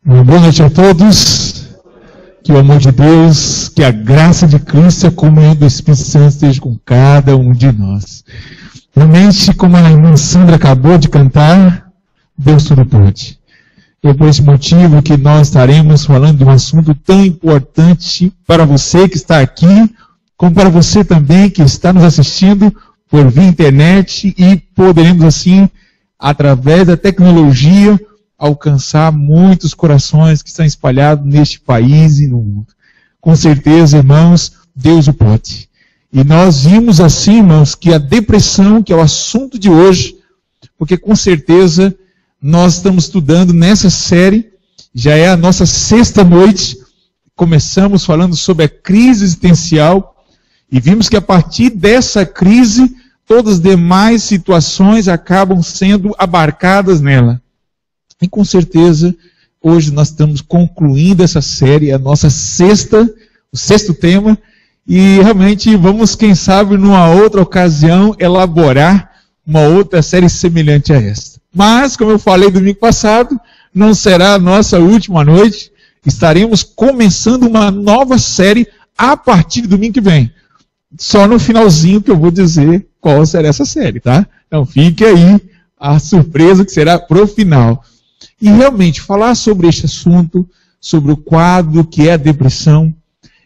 Boa noite a todos, que o amor de Deus, que a graça de Cristo e a comunhão do Espírito Santo esteja com cada um de nós. Realmente, como a irmã Sandra acabou de cantar, Deus tudo pode. É por esse motivo que nós estaremos falando de um assunto tão importante para você que está aqui, como para você também que está nos assistindo por via internet e poderemos assim, através da tecnologia, alcançar muitos corações que estão espalhados neste país e no mundo. Com certeza, irmãos, Deus o pode. E nós vimos assim, irmãos, que a depressão, que é o assunto de hoje, porque com certeza nós estamos estudando nessa série, já é a nossa 6ª noite, começamos falando sobre a crise existencial, e vimos que a partir dessa crise, todas as demais situações acabam sendo abarcadas nela. E com certeza, hoje nós estamos concluindo essa série, a nossa o 6º tema, e realmente vamos, quem sabe, numa outra ocasião, elaborar uma outra série semelhante a esta. Mas, como eu falei domingo passado, não será a nossa última noite, estaremos começando uma nova série a partir do domingo que vem. Só no finalzinho que eu vou dizer qual será essa série, tá? Então fique aí a surpresa que será pro final. E realmente, falar sobre este assunto, sobre o quadro que é a depressão,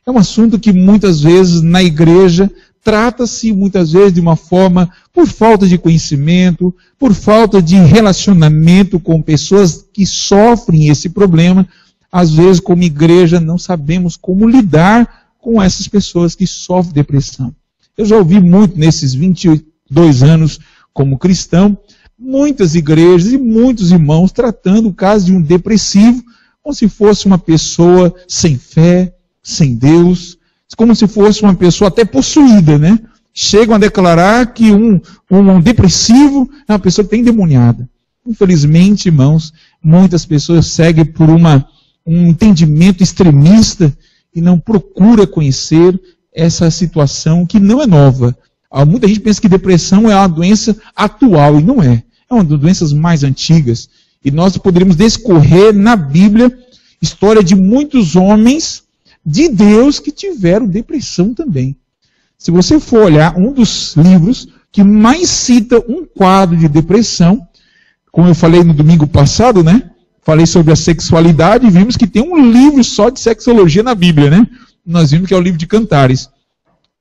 é um assunto que muitas vezes na igreja trata-se muitas vezes de uma forma por falta de conhecimento, por falta de relacionamento com pessoas que sofrem esse problema. Às vezes, como igreja, não sabemos como lidar com essas pessoas que sofrem depressão. Eu já ouvi muito nesses 22 anos como cristão, muitas igrejas e muitos irmãos tratando o caso de um depressivo como se fosse uma pessoa sem fé, sem Deus, como se fosse uma pessoa até possuída, né? Chegam a declarar que um depressivo é uma pessoa que tem endemoniada. Infelizmente, irmãos, muitas pessoas seguem por um entendimento extremista e não procura conhecer essa situação que não é nova. Muita gente pensa que depressão é uma doença atual, e não é. É uma das doenças mais antigas. E nós poderíamos discorrer na Bíblia história de muitos homens de Deus que tiveram depressão também. Se você for olhar um dos livros que mais cita um quadro de depressão, como eu falei no domingo passado, né? Falei sobre a sexualidade e vimos que tem um livro só de sexologia na Bíblia, né? Nós vimos que é o livro de Cantares.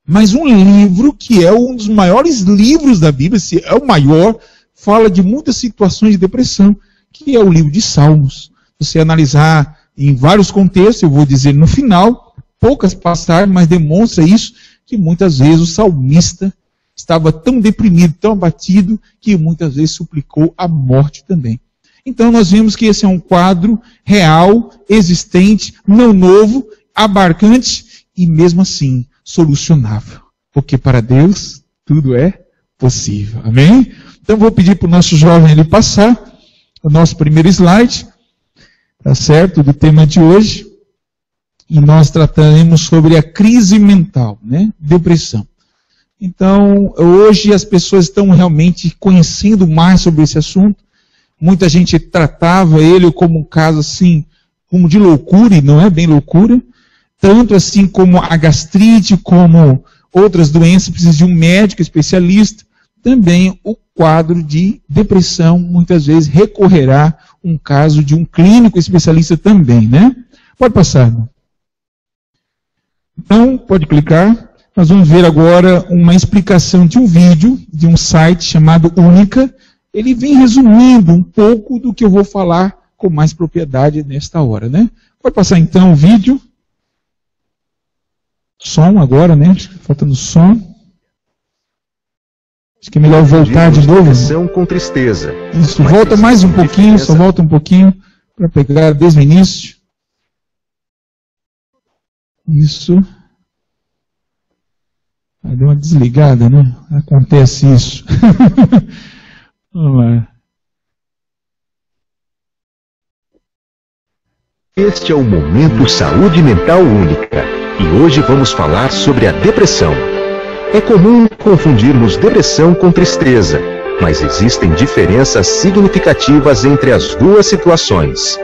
Mas um livro que é um dos maiores livros da Bíblia, se é o maior, fala de muitas situações de depressão, que é o livro de Salmos. Se você analisar em vários contextos, eu vou dizer no final, poucas passagens, mas demonstra isso, que muitas vezes o salmista estava tão deprimido, tão abatido, que muitas vezes suplicou a morte também. Então nós vimos que esse é um quadro real, existente, não novo, abarcante e mesmo assim solucionável. Porque para Deus tudo é possível. Amém? Então vou pedir para o nosso jovem ele passar o nosso primeiro slide, tá certo? Do tema de hoje. E nós trataremos sobre a crise mental, né? Depressão. Então, hoje as pessoas estão realmente conhecendo mais sobre esse assunto. Muita gente tratava ele como um caso assim, como de loucura, e não é bem loucura. Tanto assim como a gastrite, como outras doenças, precisa de um médico especialista. Também o quadro de depressão, muitas vezes, recorrerá um caso de um clínico especialista também, né? Pode passar, irmão. Então, pode clicar. Nós vamos ver agora uma explicação de um vídeo, de um site chamado Única. Ele vem resumindo um pouco do que eu vou falar com mais propriedade nesta hora, né? Pode passar então o vídeo. Som agora, né? Faltando som. Acho que é melhor voltar de novo. Depressão com tristeza. Isso, volta mais um pouquinho, só volta um pouquinho para pegar desde o início. Isso. Aí deu uma desligada, né? Acontece isso. Vamos lá. Este é o Momento Saúde Mental Única. E hoje vamos falar sobre a depressão. É comum confundirmos depressão com tristeza, mas existem diferenças significativas entre as duas situações.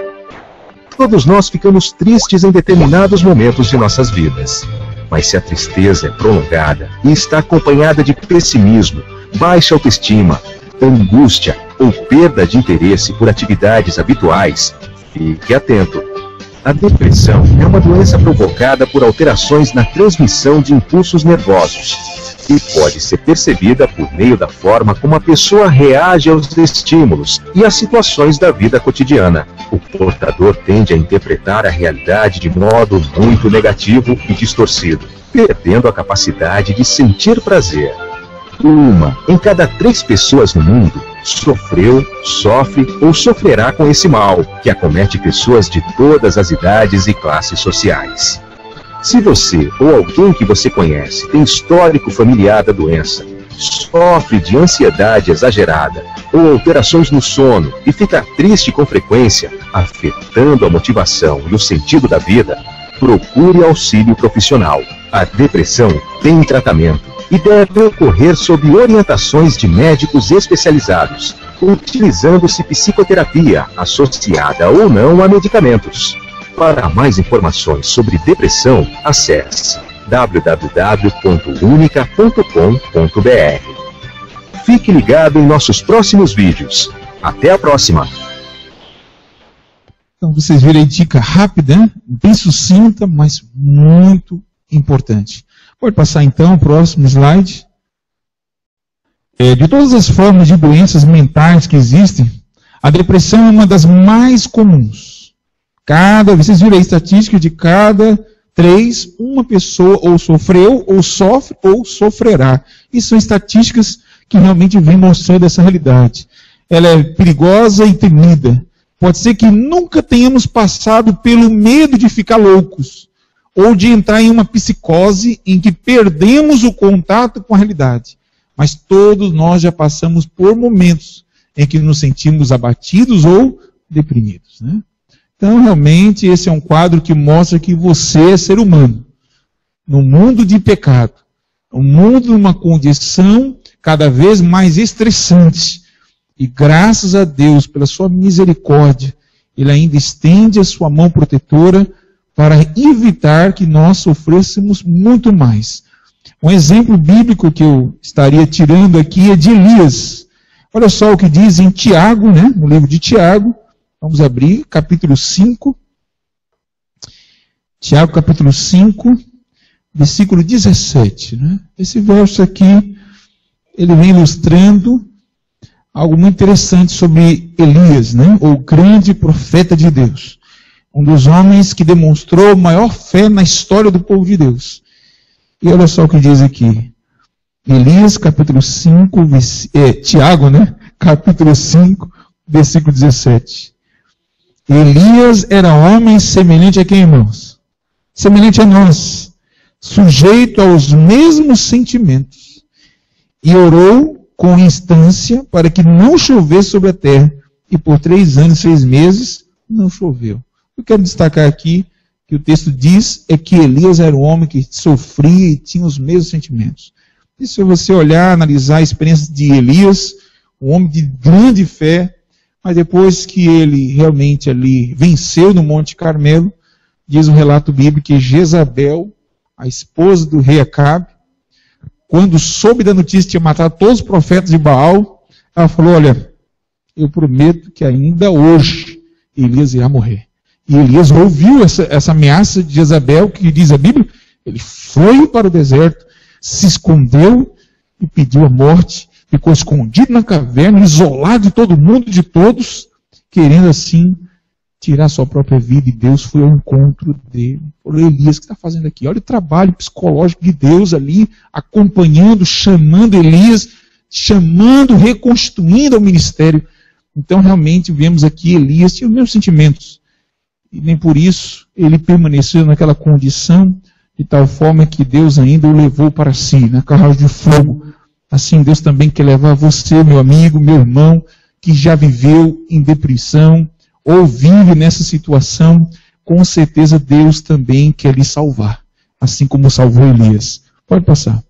Todos nós ficamos tristes em determinados momentos de nossas vidas. Mas se a tristeza é prolongada e está acompanhada de pessimismo, baixa autoestima, angústia ou perda de interesse por atividades habituais, fique atento. A depressão é uma doença provocada por alterações na transmissão de impulsos nervosos e pode ser percebida por meio da forma como a pessoa reage aos estímulos e às situações da vida cotidiana. O portador tende a interpretar a realidade de modo muito negativo e distorcido, perdendo a capacidade de sentir prazer. 1 em cada 3 pessoas no mundo sofreu, sofre ou sofrerá com esse mal, que acomete pessoas de todas as idades e classes sociais. Se você ou alguém que você conhece tem histórico familiar da doença, sofre de ansiedade exagerada ou alterações no sono e fica triste com frequência, afetando a motivação e o sentido da vida, procure auxílio profissional. A depressão tem tratamento e deve ocorrer sob orientações de médicos especializados, utilizando-se psicoterapia associada ou não a medicamentos. Para mais informações sobre depressão, acesse www.unica.com.br. Fique ligado em nossos próximos vídeos. Até a próxima! Então vocês viram aí dica rápida, né? Bem sucinta, mas muito importante. Pode passar então o próximo slide. De todas as formas de doenças mentais que existem, a depressão é uma das mais comuns. Vocês viram a estatística de cada 3, uma pessoa ou sofreu, ou sofre, ou sofrerá. E são estatísticas que realmente vêm mostrando essa realidade. Ela é perigosa e temida. Pode ser que nunca tenhamos passado pelo medo de ficar loucos, ou de entrar em uma psicose em que perdemos o contato com a realidade. Mas todos nós já passamos por momentos em que nos sentimos abatidos ou deprimidos, né? Então, realmente, esse é um quadro que mostra que você é ser humano, no mundo de pecado, um mundo numa condição cada vez mais estressante. E graças a Deus, pela sua misericórdia, Ele ainda estende a sua mão protetora para evitar que nós sofrêssemos muito mais. Um exemplo bíblico que eu estaria tirando aqui é de Elias. Olha só o que diz em Tiago, né, no livro de Tiago. Vamos abrir, capítulo 5. Tiago, capítulo 5, versículo 17. Né? Esse verso aqui, ele vem ilustrando algo muito interessante sobre Elias, né? O grande profeta de Deus. Um dos homens que demonstrou maior fé na história do povo de Deus. E olha só o que diz aqui. Elias, capítulo 5, Tiago, né? Capítulo 5, versículo 17. Elias era homem semelhante a quem, irmãos? Semelhante a nós, sujeito aos mesmos sentimentos, e orou com instância para que não chovesse sobre a terra, e por 3 anos e 6 meses não choveu. Eu quero destacar aqui que o texto diz é que Elias era um homem que sofria e tinha os mesmos sentimentos. E se você olhar, analisar a experiência de Elias, um homem de grande fé, mas depois que ele realmente ali venceu no Monte Carmelo, diz um relato bíblico que Jezabel, a esposa do rei Acabe, quando soube da notícia que tinha matado todos os profetas de Baal, ela falou, olha, eu prometo que ainda hoje Elias irá morrer. E Elias ouviu essa ameaça de Jezabel, que diz a Bíblia, ele foi para o deserto, se escondeu e pediu a morte, ficou escondido na caverna, isolado de todo mundo, de todos, querendo assim tirar sua própria vida, e Deus foi ao encontro dele. Falou, Elias, o que está fazendo aqui? Olha o trabalho psicológico de Deus ali, acompanhando, chamando Elias, chamando, reconstruindo o ministério. Então realmente vemos aqui Elias tinha os mesmos sentimentos, e nem por isso ele permaneceu naquela condição, de tal forma que Deus ainda o levou para si, na carruagem de fogo. Assim, Deus também quer levar você, meu amigo, meu irmão, que já viveu em depressão, ou vive nessa situação, com certeza Deus também quer lhe salvar, assim como salvou Elias. Pode passar.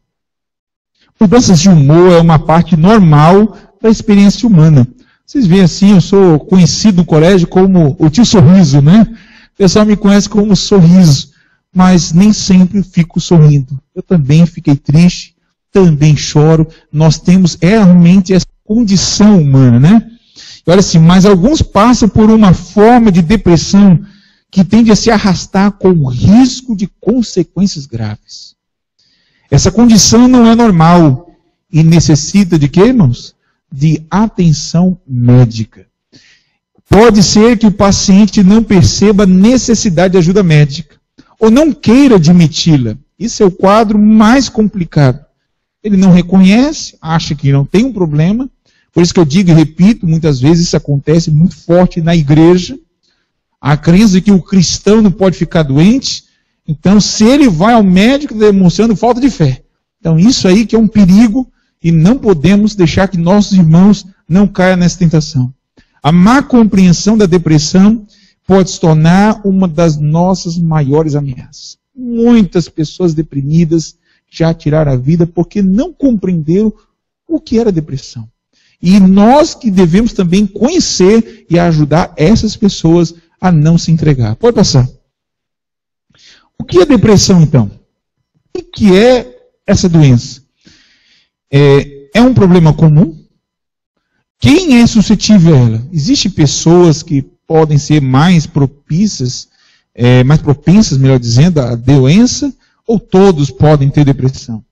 Mudanças de humor é uma parte normal da experiência humana. Vocês veem assim, eu sou conhecido no colégio como o tio Sorriso, né? O pessoal me conhece como sorriso, mas nem sempre fico sorrindo. Eu também fiquei triste, também choro. Nós temos realmente essa condição humana, né? E olha assim, mas alguns passam por uma forma de depressão que tende a se arrastar com o risco de consequências graves. Essa condição não é normal e necessita de quê, irmãos? De atenção médica. Pode ser que o paciente não perceba a necessidade de ajuda médica, ou não queira admiti-la. Isso é o quadro mais complicado. Ele não reconhece, acha que não tem um problema. Por isso que eu digo e repito, muitas vezes isso acontece muito forte na igreja. A crença de que o cristão não pode ficar doente. Então, se ele vai ao médico demonstrando falta de fé. Então, isso aí que é um perigo e não podemos deixar que nossos irmãos não caiam nessa tentação. A má compreensão da depressão pode se tornar uma das nossas maiores ameaças. Muitas pessoas deprimidas já tiraram a vida porque não compreenderam o que era depressão. E nós que devemos também conhecer e ajudar essas pessoas a não se entregar. Pode passar. O que é depressão, então? O que é essa doença? É um problema comum? Quem é suscetível a ela? Existem pessoas que podem ser mais propensas, melhor dizendo, à doença, ou todos podem ter depressão?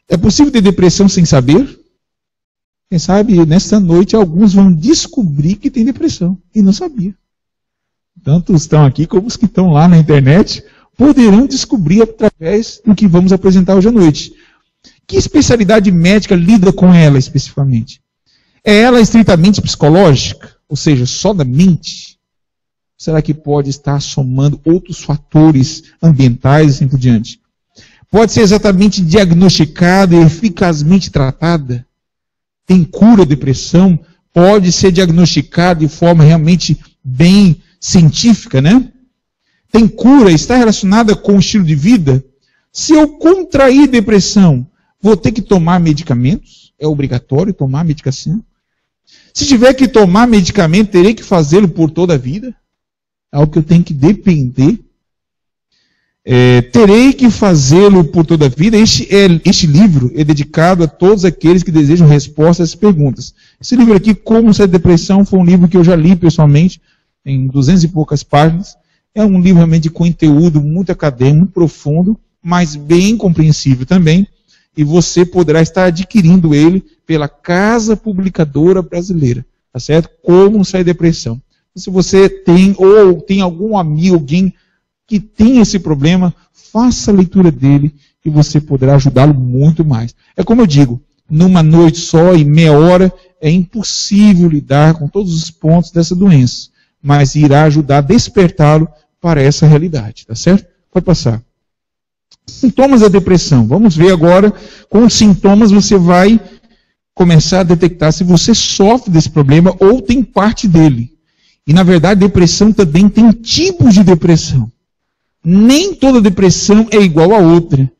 É possível ter depressão sem saber? Quem sabe, nesta noite, alguns vão descobrir que tem depressão e não sabia. Tanto estão aqui como os que estão lá na internet poderão descobrir através do que vamos apresentar hoje à noite. Que especialidade médica lida com ela especificamente? É ela estritamente psicológica? Ou seja, só da mente? Será que pode estar somando outros fatores ambientais e assim por diante? Pode ser exatamente diagnosticada e eficazmente tratada? Tem cura a depressão? Pode ser diagnosticada de forma realmente bem científica, né? Tem cura? Está relacionada com o estilo de vida? Se eu contrair depressão, vou ter que tomar medicamentos? É obrigatório tomar medicação? Se tiver que tomar medicamento, terei que fazê-lo por toda a vida? É algo que eu tenho que depender. Terei que fazê-lo por toda a vida? Este livro é dedicado a todos aqueles que desejam respostas a essas perguntas. Esse livro aqui, Como Sair da Depressão, foi um livro que eu já li pessoalmente, em 200 e poucas páginas. É um livro realmente de conteúdo muito acadêmico, muito profundo, mas bem compreensível também. E você poderá estar adquirindo ele pela Casa Publicadora Brasileira. Tá certo? Como Sair da Depressão. Se você tem, ou tem algum amigo, alguém que tem esse problema, faça a leitura dele e você poderá ajudá-lo muito mais. É como eu digo, numa noite só e meia hora, é impossível lidar com todos os pontos dessa doença, mas irá ajudar a despertá-lo para essa realidade, tá certo? Pode passar. Sintomas da depressão. Vamos ver agora, com os sintomas você vai começar a detectar se você sofre desse problema ou tem parte dele. E na verdade, depressão também tem tipos de depressão. Nem toda depressão é igual a outra.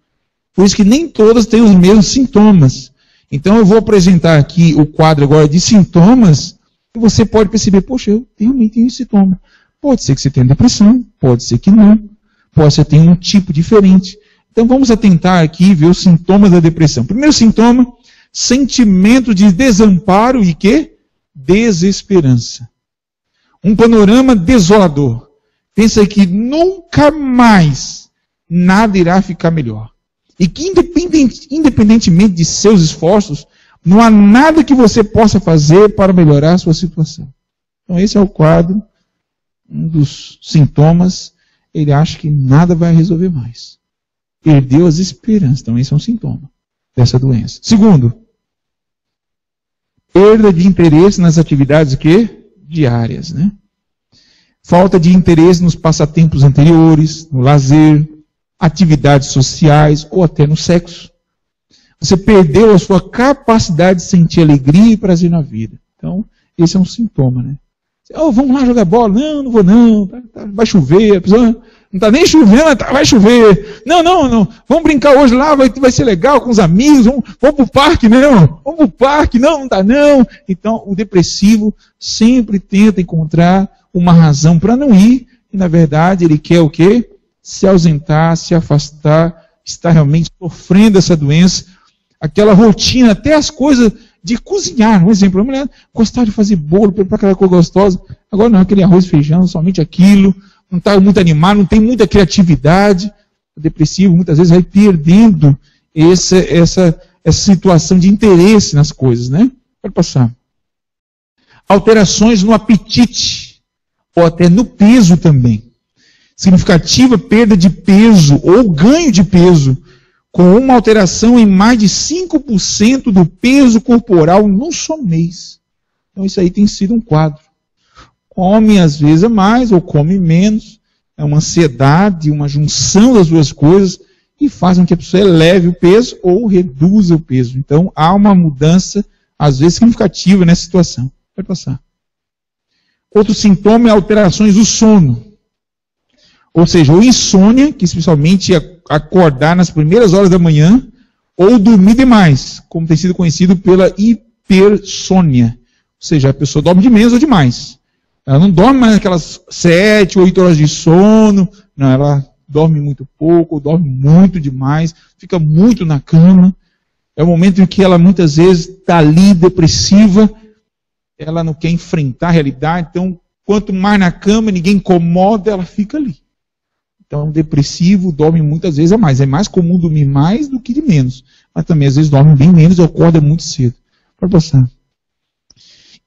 Por isso que nem todas têm os mesmos sintomas. Então eu vou apresentar aqui o quadro agora de sintomas, e você pode perceber, poxa, eu realmente tenho esse sintoma. Pode ser que você tenha depressão, pode ser que não. Pode ser que tenha um tipo diferente. Então vamos atentar aqui e ver os sintomas da depressão. Primeiro sintoma, sentimento de desamparo e quê? Desesperança. Um panorama desolador. Pensa que nunca mais nada irá ficar melhor. E que independentemente de seus esforços, não há nada que você possa fazer para melhorar a sua situação. Então esse é o quadro, um dos sintomas. Ele acha que nada vai resolver mais. Perdeu as esperanças. Então esse é um sintoma dessa doença. Segundo, perda de interesse nas atividades diárias, né? Falta de interesse nos passatempos anteriores, no lazer, atividades sociais ou até no sexo. Você perdeu a sua capacidade de sentir alegria e prazer na vida. Então, esse é um sintoma, né? Vamos lá jogar bola. Não vou não. Vai chover. A pessoa não está nem chovendo, vai chover. Não. Vamos brincar hoje lá, vai ser legal com os amigos. Vamos para o parque, não. Vamos para o parque, não dá não. Então, o depressivo sempre tenta encontrar uma razão para não ir e na verdade ele quer o quê? Se ausentar, se afastar, está realmente sofrendo essa doença, aquela rotina, até as coisas de cozinhar, um exemplo, a mulher gostava de fazer bolo, preparar aquela coisa gostosa, agora não, aquele arroz e feijão, somente aquilo, não está muito animado, não tem muita criatividade, o depressivo muitas vezes vai perdendo essa situação de interesse nas coisas, né? Pode passar. Alterações no apetite, ou até no peso também. Significativa perda de peso ou ganho de peso, com uma alteração em mais de 5% do peso corporal num só mês. Então isso aí tem sido um quadro. Come às vezes mais ou come menos, é uma ansiedade, uma junção das duas coisas, e faz com que a pessoa eleve o peso ou reduza o peso. Então há uma mudança, às vezes significativa nessa situação. Pode passar. Outro sintoma é alterações do sono. Ou seja, ou insônia, que especialmente acordar nas primeiras horas da manhã, ou dormir demais, como tem sido conhecido pela hipersônia. Ou seja, a pessoa dorme de menos ou de mais. Ela não dorme mais aquelas 7, 8 horas de sono, não, ela dorme muito pouco, ou dorme muito demais, fica muito na cama. É o momento em que ela muitas vezes está ali depressiva, ela não quer enfrentar a realidade, então quanto mais na cama, ninguém incomoda, ela fica ali. Então, depressivo dorme muitas vezes a mais. É mais comum dormir mais do que de menos. Mas também, às vezes, dorme bem menos e acorda muito cedo. Pode passar.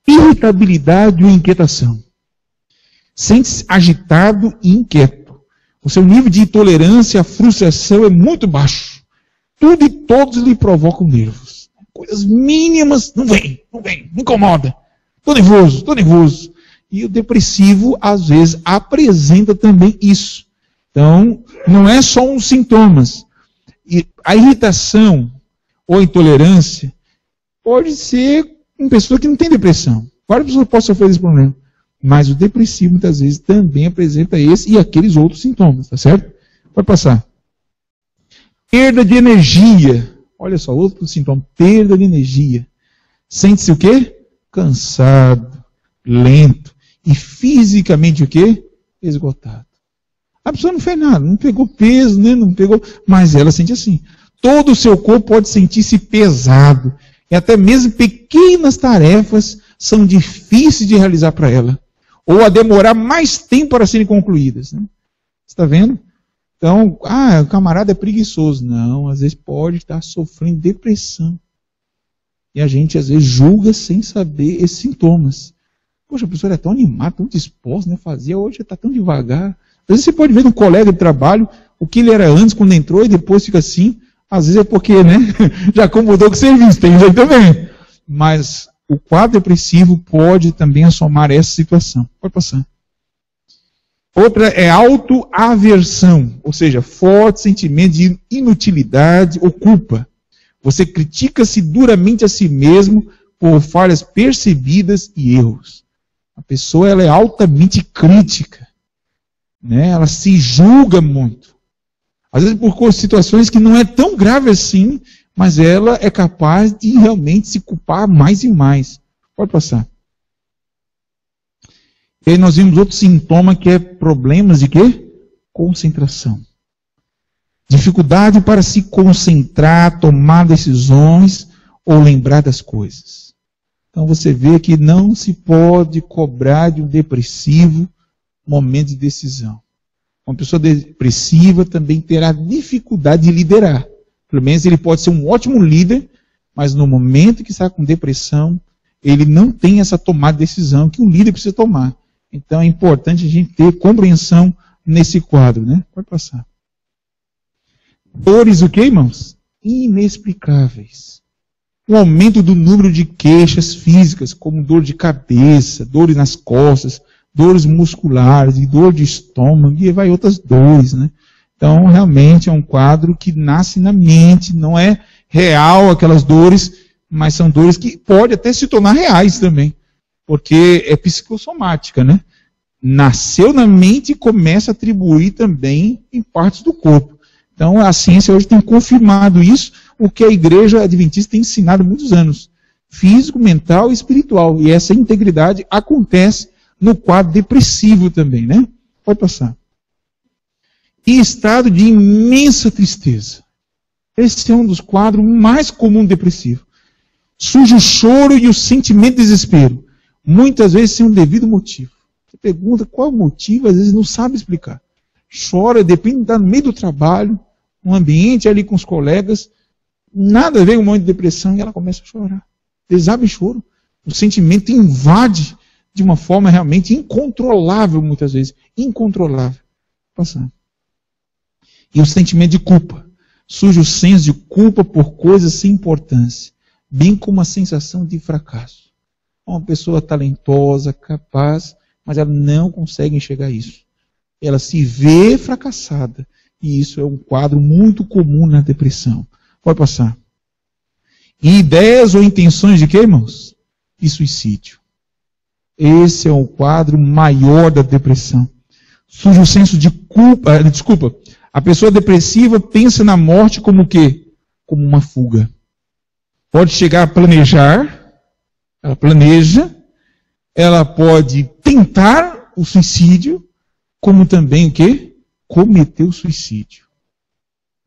Irritabilidade ou inquietação. Sente-se agitado e inquieto. O seu nível de intolerância à frustração é muito baixo. Tudo e todos lhe provocam nervos. Coisas mínimas, não vem, me incomoda. Estou nervoso. E o depressivo, às vezes, apresenta também isso. Então, não é só uns sintomas. A irritação ou a intolerância pode ser uma pessoa que não tem depressão. Várias pessoas podem sofrer desse problema. Mas o depressivo, muitas vezes, também apresenta esse e aqueles outros sintomas, tá certo? Pode passar. Perda de energia. Olha só, outro sintoma. Perda de energia. Sente-se o quê? Cansado, lento e fisicamente o quê? Esgotado. A pessoa não fez nada, não pegou peso, né? Não pegou, mas ela sente assim. Todo o seu corpo pode sentir-se pesado. E até mesmo pequenas tarefas são difíceis de realizar para ela. Ou a demorar mais tempo para serem concluídas. Né? Você está vendo? Então, o camarada é preguiçoso. Não, às vezes pode estar sofrendo depressão. E a gente às vezes julga sem saber esses sintomas. Poxa, a pessoa é tão animada, tão disposta, né? Fazia, hoje está tão devagar. Às vezes você pode ver um colega de trabalho, o que ele era antes, quando entrou, e depois fica assim. Às vezes é porque, né, já acomodou com o serviço, tem isso aí também. Mas o quadro depressivo pode também assomar essa situação. Pode passar. Outra é autoaversão, ou seja, forte sentimento de inutilidade ou culpa. Você critica-se duramente a si mesmo por falhas percebidas e erros. A pessoa ela é altamente crítica. Né? Ela se julga muito. Às vezes por situações que não é tão grave assim, mas ela é capaz de realmente se culpar mais e mais. Pode passar. E aí nós vimos outro sintoma que é problemas de quê? Concentração. Dificuldade para se concentrar, tomar decisões ou lembrar das coisas. Então você vê que não se pode cobrar de um depressivo momento de decisão. Uma pessoa depressiva também terá dificuldade de liderar. Pelo menos ele pode ser um ótimo líder, mas no momento que está com depressão, ele não tem essa tomada de decisão que um líder precisa tomar. Então é importante a gente ter compreensão nesse quadro, né? Pode passar. Dores o quê, irmãos? Inexplicáveis. O aumento do número de queixas físicas, como dor de cabeça, dores nas costas, dores musculares, e dor de estômago, e vai outras dores, né? Então, realmente é um quadro que nasce na mente, não é real aquelas dores, mas são dores que podem até se tornar reais também, porque é psicossomática, né? Nasceu na mente e começa a atribuir também em partes do corpo. Então, a ciência hoje tem confirmado isso, o que a igreja adventista tem ensinado há muitos anos. Físico, mental e espiritual. E essa integridade acontece no quadro depressivo também, né? Pode passar. Em estado de imensa tristeza. Esse é um dos quadros mais comuns depressivo. Surge o choro e o sentimento de desespero. Muitas vezes sem um devido motivo. Você pergunta qual é o motivo, às vezes não sabe explicar. Chora, depende de estar no meio do trabalho, no ambiente ali com os colegas, nada a ver com um momento de depressão e ela começa a chorar. Desaba em choro. O sentimento invade de uma forma realmente incontrolável, muitas vezes. Incontrolável. Passando. E o sentimento de culpa. Surge o senso de culpa por coisas sem importância, bem como a sensação de fracasso. Uma pessoa talentosa, capaz, mas ela não consegue enxergar isso. Ela se vê fracassada. E isso é um quadro muito comum na depressão. Pode passar. E ideias ou intenções de quê, irmãos? De suicídio. Esse é o quadro maior da depressão. Surge o senso de culpa. A pessoa depressiva pensa na morte como o quê? Como uma fuga. Pode chegar a planejar, ela planeja, ela pode tentar o suicídio, como também o quê? Cometer o suicídio.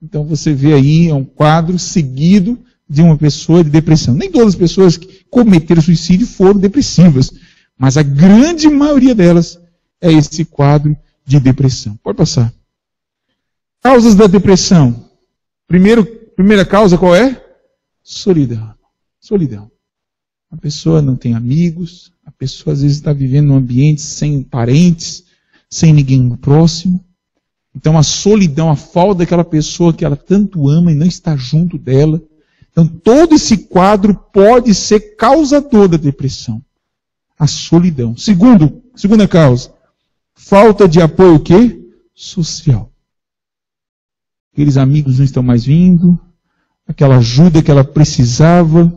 Então você vê aí, é um quadro seguido de uma pessoa de depressão. Nem todas as pessoas que cometeram suicídio foram depressivas, mas a grande maioria delas é esse quadro de depressão. Pode passar. Causas da depressão. Primeira causa qual é? Solidão. Solidão. A pessoa não tem amigos, a pessoa às vezes está vivendo num ambiente sem parentes, sem ninguém próximo. Então a solidão, a falta daquela pessoa que ela tanto ama e não está junto dela. Então todo esse quadro pode ser causador da depressão. A solidão. Segunda causa, falta de apoio o quê? Social. Aqueles amigos não estão mais vindo, aquela ajuda que ela precisava,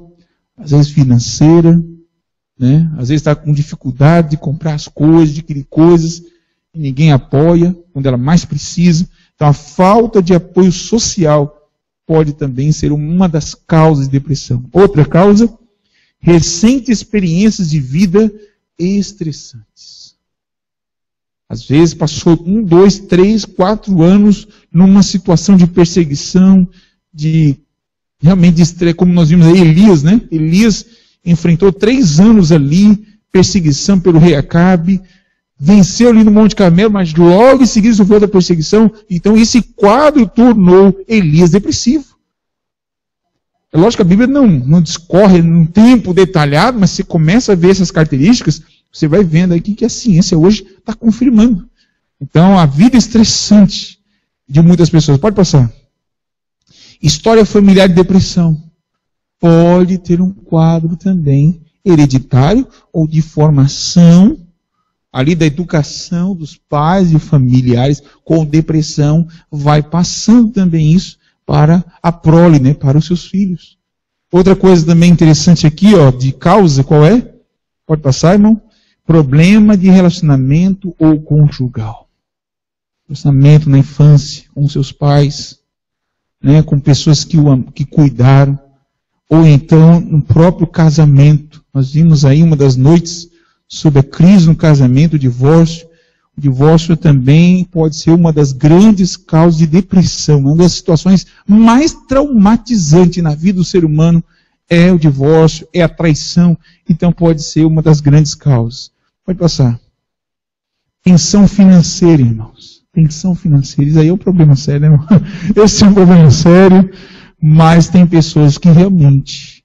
às vezes financeira, né? Às vezes está com dificuldade de comprar as coisas, de adquirir coisas, e ninguém apoia quando ela mais precisa. Então a falta de apoio social pode também ser uma das causas de depressão. Outra causa, recentes experiências de vida estressantes. Às vezes passou 1, 2, 3, 4 anos numa situação de perseguição, realmente de estresse, como nós vimos aí, Elias, né? Elias enfrentou 3 anos ali, perseguição pelo rei Acabe, venceu ali no Monte Carmelo, mas logo em seguida sofreu da perseguição. Então esse quadro tornou Elias depressivo. É lógico que a Bíblia não discorre num tempo detalhado, mas você começa a ver essas características, você vai vendo aqui que a ciência hoje está confirmando. Então, a vida estressante de muitas pessoas. Pode passar. História familiar de depressão. Pode ter um quadro também hereditário ou de formação, ali da educação dos pais e familiares com depressão, vai passando também isso para a prole, né, para os seus filhos. Outra coisa também interessante aqui, ó, de causa, qual é? Pode passar, irmão? Problema de relacionamento ou conjugal. Relacionamento na infância, com seus pais, né, com pessoas que cuidaram, ou então no próprio casamento. Nós vimos aí uma das noites sobre a crise no casamento, o divórcio. O divórcio também pode ser uma das grandes causas de depressão. Uma das situações mais traumatizantes na vida do ser humano é o divórcio, é a traição. Então pode ser uma das grandes causas. Pode passar. Tensão financeira, irmãos. Tensão financeira. Isso aí é um problema sério, né, irmão? Esse é um problema sério, mas tem pessoas que realmente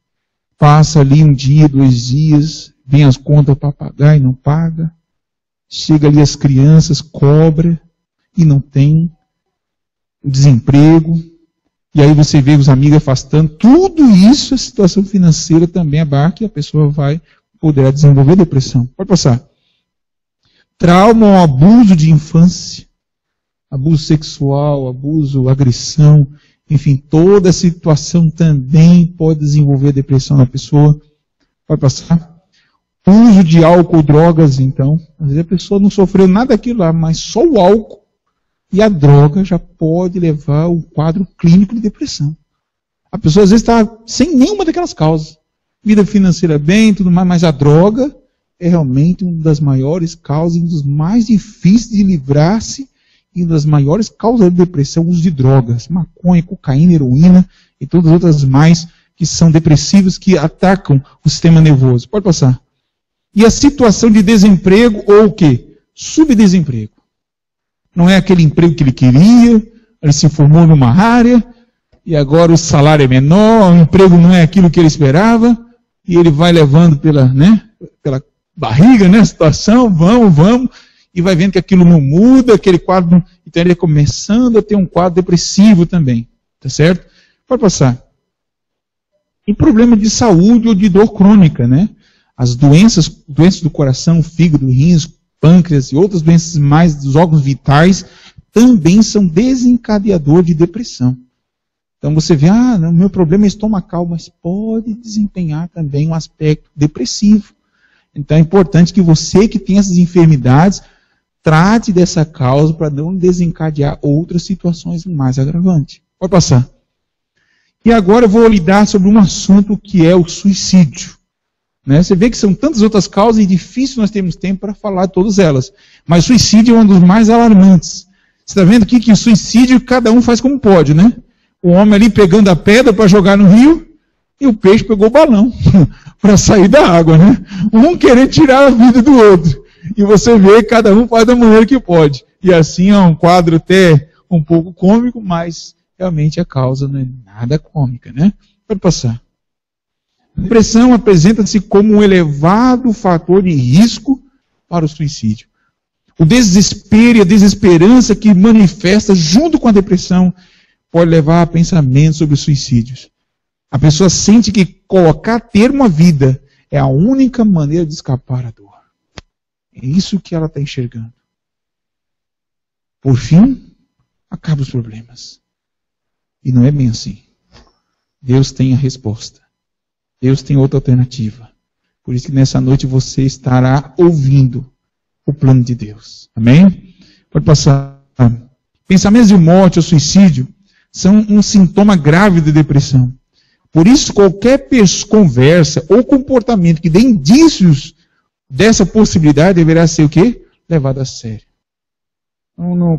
passam ali 1 dia, 2 dias, vem as contas para pagar e não paga. Chega ali as crianças, cobra e não tem. Desemprego. E aí você vê os amigos afastando. Tudo isso, a situação financeira também abarca e a pessoa vai poder desenvolver depressão. Pode passar. Trauma ou abuso de infância. Abuso sexual, abuso, agressão. Enfim, toda a situação também pode desenvolver depressão na pessoa. Pode passar. Uso de álcool, drogas, então. Às vezes a pessoa não sofreu nada daquilo lá, mas só o álcool e a droga já pode levar a um quadro clínico de depressão. A pessoa às vezes está sem nenhuma daquelas causas. Vida financeira bem, tudo mais, mas a droga é realmente uma das maiores causas, um dos mais difíceis de livrar-se, e uma das maiores causas de depressão, o uso de drogas, maconha, cocaína, heroína e todas as outras mais que são depressivos, que atacam o sistema nervoso. Pode passar. E a situação de desemprego ou o quê? Subdesemprego. Não é aquele emprego que ele queria, ele se formou numa área, e agora o salário é menor, o emprego não é aquilo que ele esperava, e ele vai levando pela barriga, a situação, vamos, e vai vendo que aquilo não muda, aquele quadro, então ele é começando a ter um quadro depressivo também, tá certo? Pode passar. E problema de saúde ou de dor crônica, As doenças do coração, fígado, rins, pâncreas e outras doenças mais dos órgãos vitais também são desencadeador de depressão. Então você vê, o meu problema é estomacal, mas pode desempenhar também um aspecto depressivo. Então é importante que você que tem essas enfermidades, trate dessa causa para não desencadear outras situações mais agravantes. Pode passar. E agora eu vou lidar sobre um assunto que é o suicídio. Você vê que são tantas outras causas e difícil nós termos tempo para falar de todas elas. Mas o suicídio é um dos mais alarmantes. Você está vendo aqui que o suicídio cada um faz como pode, O homem ali pegando a pedra para jogar no rio e o peixe pegou o balão para sair da água, Um querendo tirar a vida do outro. E você vê que cada um faz da maneira que pode. E assim é um quadro até um pouco cômico, mas realmente a causa não é nada cômica, Pode passar. A depressão apresenta-se como um elevado fator de risco para o suicídio. O desespero e a desesperança que manifesta junto com a depressão pode levar a pensamentos sobre suicídios. A pessoa sente que colocar termo à vida é a única maneira de escapar à dor. É isso que ela está enxergando. Por fim, acabam os problemas. E não é bem assim. Deus tem a resposta. Deus tem outra alternativa. Por isso que nessa noite você estará ouvindo o plano de Deus. Amém? Pode passar. Pensamentos de morte ou suicídio são um sintoma grave de depressão. Por isso, qualquer conversa ou comportamento que dê indícios dessa possibilidade deverá ser o quê? Levado a sério.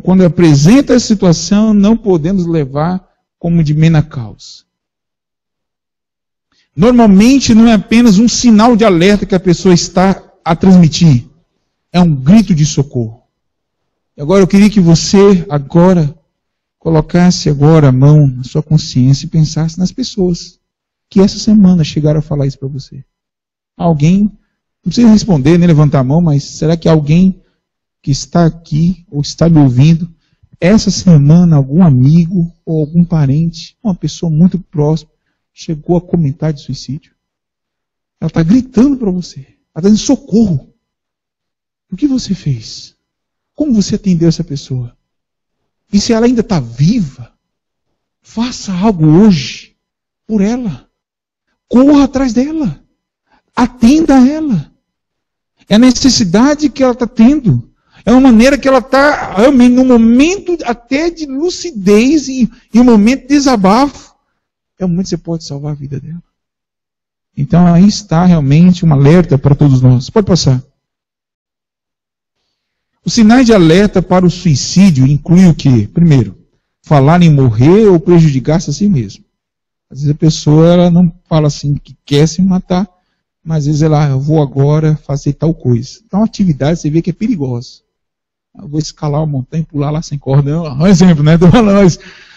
Quando apresenta a situação, não podemos levar como de mera causa. Normalmente não é apenas um sinal de alerta que a pessoa está a transmitir. É um grito de socorro. E agora eu queria que você colocasse a mão na sua consciência e pensasse nas pessoas que essa semana chegaram a falar isso para você. Alguém, não precisa responder nem levantar a mão, mas será que alguém que está aqui ou está me ouvindo, essa semana algum amigo ou algum parente, uma pessoa muito próxima, chegou a comentar de suicídio? Ela está gritando para você. Ela está dando socorro. O que você fez? Como você atendeu essa pessoa? E se ela ainda está viva, faça algo hoje por ela. Corra atrás dela. Atenda a ela. É a necessidade que ela está tendo. É uma maneira que ela está, no momento até de lucidez e um momento de desabafo, é o momento que você pode salvar a vida dela. Então aí está realmente um alerta para todos nós. Pode passar. Os sinais de alerta para o suicídio incluem o quê? Primeiro, falar em morrer ou prejudicar-se a si mesmo. Às vezes a pessoa ela não fala assim que quer se matar, mas às vezes eu vou agora fazer tal coisa. Então, uma atividade você vê que é perigosa. Eu vou escalar uma montanha e pular lá sem corda. É um exemplo,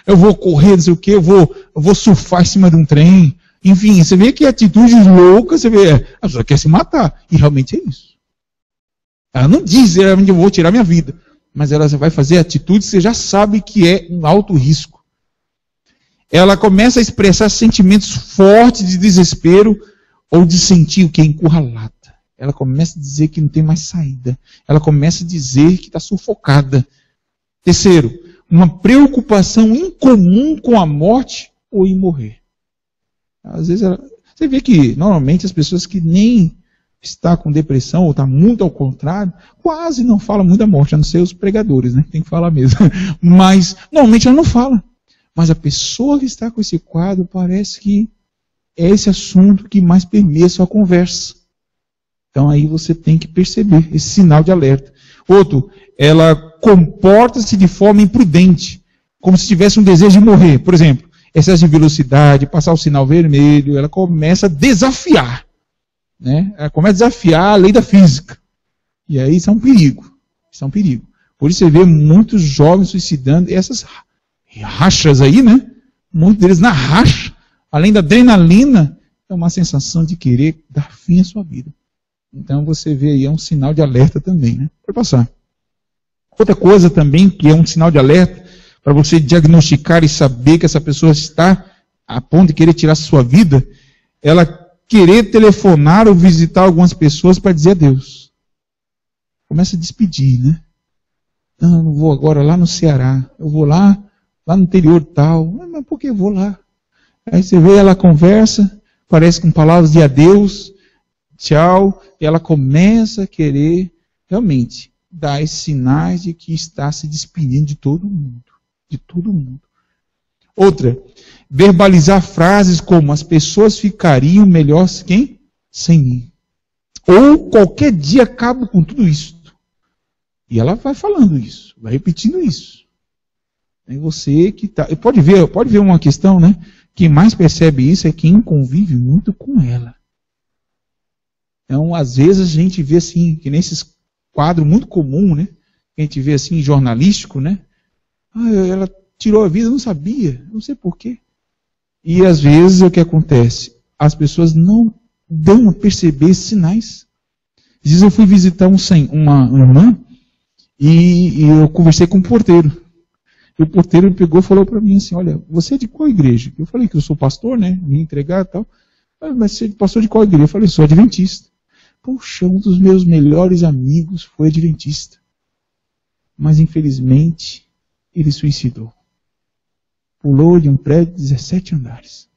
eu vou correr, não sei o quê, eu vou surfar em cima de um trem. Enfim, você vê que atitudes loucas, você vê, a pessoa quer se matar. E realmente é isso. Ela não diz, eu vou tirar minha vida. Mas ela vai fazer atitudes que você já sabe que é um alto risco. Ela começa a expressar sentimentos fortes de desespero ou de sentir o que é encurralada. Ela começa a dizer que não tem mais saída. Ela começa a dizer que está sufocada. Terceiro, uma preocupação incomum com a morte ou em morrer. Às vezes, você vê que normalmente as pessoas que nem está com depressão ou está muito ao contrário, quase não fala muito da morte, a não ser os pregadores, tem que falar mesmo. Mas normalmente ela não fala. Mas a pessoa que está com esse quadro parece que é esse assunto que mais permeia sua conversa. Então aí você tem que perceber esse sinal de alerta. Outro, ela comporta-se de forma imprudente, como se tivesse um desejo de morrer. Por exemplo, excesso de velocidade, passar o sinal vermelho, ela começa a desafiar. Né? Ela começa a desafiar a lei da física. E aí isso é um perigo. Isso é um perigo. Por isso você vê muitos jovens suicidando, e essas rachas aí, né? Muitos deles na racha, além da adrenalina, é uma sensação de querer dar fim à sua vida. Então você vê aí, é um sinal de alerta também, né? Pode passar. Outra coisa também que é um sinal de alerta, para você diagnosticar e saber que essa pessoa está a ponto de querer tirar sua vida, ela querer telefonar ou visitar algumas pessoas para dizer adeus. Começa a despedir, né? Não, eu não vou agora lá no Ceará, eu vou lá no interior tal. Mas por que eu vou lá? Aí você vê, ela conversa, parece com palavras de adeus, tchau, e ela começa a querer realmente dar esses sinais de que está se despedindo de todo mundo. De todo mundo. Outra, verbalizar frases como as pessoas ficariam melhor sem mim. Ou qualquer dia acabo com tudo isso. E ela vai falando isso, vai repetindo isso. É você que está. Pode ver uma questão, né? Quem mais percebe isso é quem convive muito com ela. Então, às vezes a gente vê assim, que nesses quadros muito comum, né? Que a gente vê assim, jornalístico, né? Ela tirou a vida, eu não sabia, não sei porquê. E às vezes o que acontece? As pessoas não dão a perceber esses sinais. Às vezes eu fui visitar uma irmã e eu conversei com o porteiro. E o porteiro pegou e falou para mim assim, olha, você é de qual igreja? Eu falei que eu sou pastor, né? Me entregar e tal. Mas você é pastor de qual igreja? Eu falei, sou adventista. Poxa, um dos meus melhores amigos foi adventista. Mas infelizmente ele suicidou. Pulou de um prédio de 17 andares.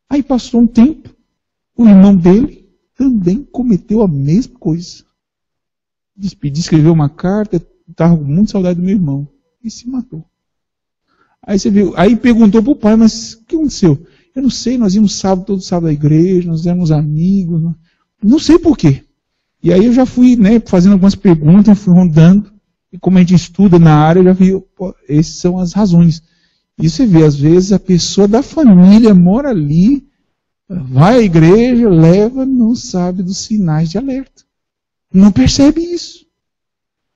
Aí passou um tempo, o irmão dele também cometeu a mesma coisa. Escreveu uma carta, estava com muita saudade do meu irmão, e se matou. Aí você viu, aí perguntou para o pai, mas o que aconteceu? Eu não sei, nós íamos todo sábado à igreja, nós éramos amigos, não sei porquê. E aí eu já fui, né, fazendo algumas perguntas, fui rondando, e como a gente estuda na área, eu já vi, essas são as razões. E você vê, às vezes, a pessoa da família mora ali, vai à igreja, leva, não sabe dos sinais de alerta. Não percebe isso.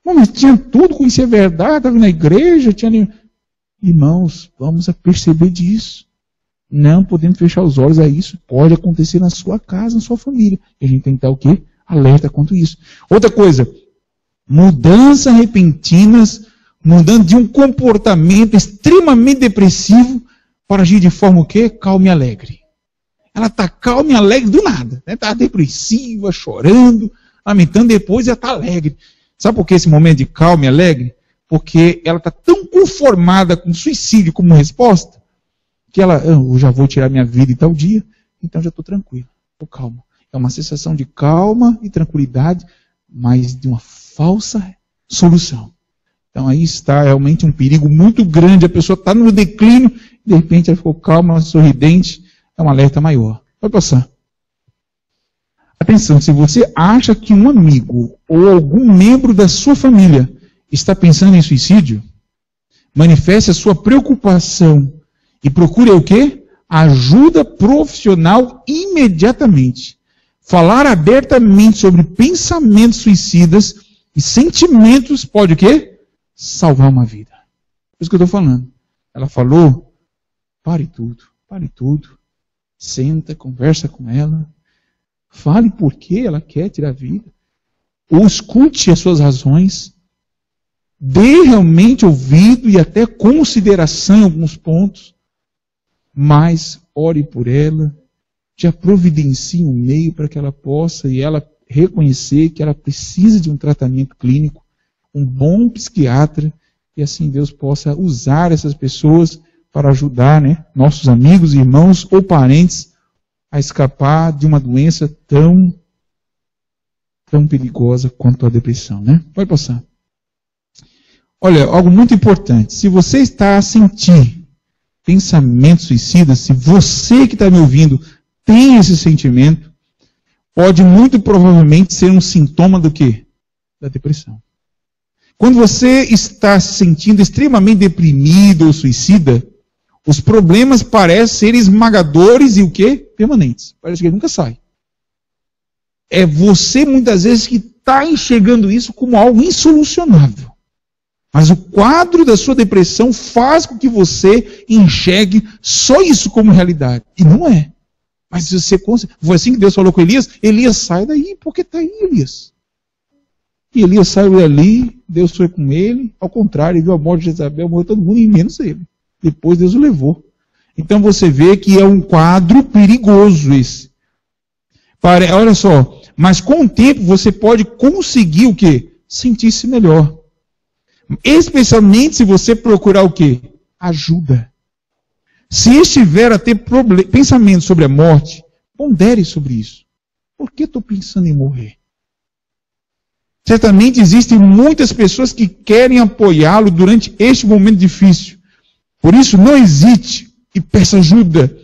Mas tinha tudo, conhecia a verdade, estava na igreja, tinha... Irmãos, vamos a perceber disso. Não podemos fechar os olhos a isso. Pode acontecer na sua casa, na sua família. E a gente tem que estar o quê? Alerta quanto isso. Outra coisa, mudanças repentinas, mudando de um comportamento extremamente depressivo para agir de forma o quê? Calma e alegre. Ela está calma e alegre do nada. Está depressiva, chorando, lamentando, depois ela está alegre. Sabe por que esse momento de calma e alegre? Porque ela está tão conformada com suicídio como resposta, que ela, eu já vou tirar minha vida em tal dia, então já estou tranquila, estou calma. É uma sensação de calma e tranquilidade, mas de uma falsa solução. Então aí está realmente um perigo muito grande, a pessoa está no declínio, de repente ela ficou calma, sorridente, é um alerta maior. Pode passar. Atenção, se você acha que um amigo ou algum membro da sua família está pensando em suicídio, manifeste a sua preocupação e procure o quê? Ajuda profissional imediatamente. Falar abertamente sobre pensamentos suicidas e sentimentos pode o quê? Salvar uma vida. É isso que eu estou falando. Ela falou, pare tudo. Senta, conversa com ela. Fale por que ela quer tirar a vida. Ou escute as suas razões. Dê realmente ouvido e até consideração em alguns pontos. Mas ore por ela. Já providencie um meio para que ela possa e ela reconhecer que ela precisa de um tratamento clínico, um bom psiquiatra, e assim Deus possa usar essas pessoas para ajudar, né, nossos amigos, irmãos ou parentes a escapar de uma doença tão perigosa quanto a depressão, né? Pode passar. Olha, algo muito importante. Se você está a sentir pensamentos suicidas, se você que está me ouvindo tem esse sentimento, pode muito provavelmente ser um sintoma do quê? Da depressão. Quando você está se sentindo extremamente deprimido ou suicida, os problemas parecem ser esmagadores e o quê? Permanentes. Parece que ele nunca sai. É você, muitas vezes, que está enxergando isso como algo insolucionável. Mas o quadro da sua depressão faz com que você enxergue só isso como realidade. E não é. Mas você foi assim que Deus falou com Elias. Elias, sai daí, porque está aí, Elias. E Elias saiu dali, Deus foi com ele. Ao contrário, ele viu a morte de Jezabel, morreu todo mundo, e menos ele. Depois Deus o levou. Então você vê que é um quadro perigoso esse. Olha só, mas com o tempo você pode conseguir o quê? Sentir-se melhor. Especialmente se você procurar o quê? Ajuda. Se estiver a ter pensamento sobre a morte, pondere sobre isso. Por que estou pensando em morrer? Certamente existem muitas pessoas que querem apoiá-lo durante este momento difícil. Por isso, não hesite e peça ajuda.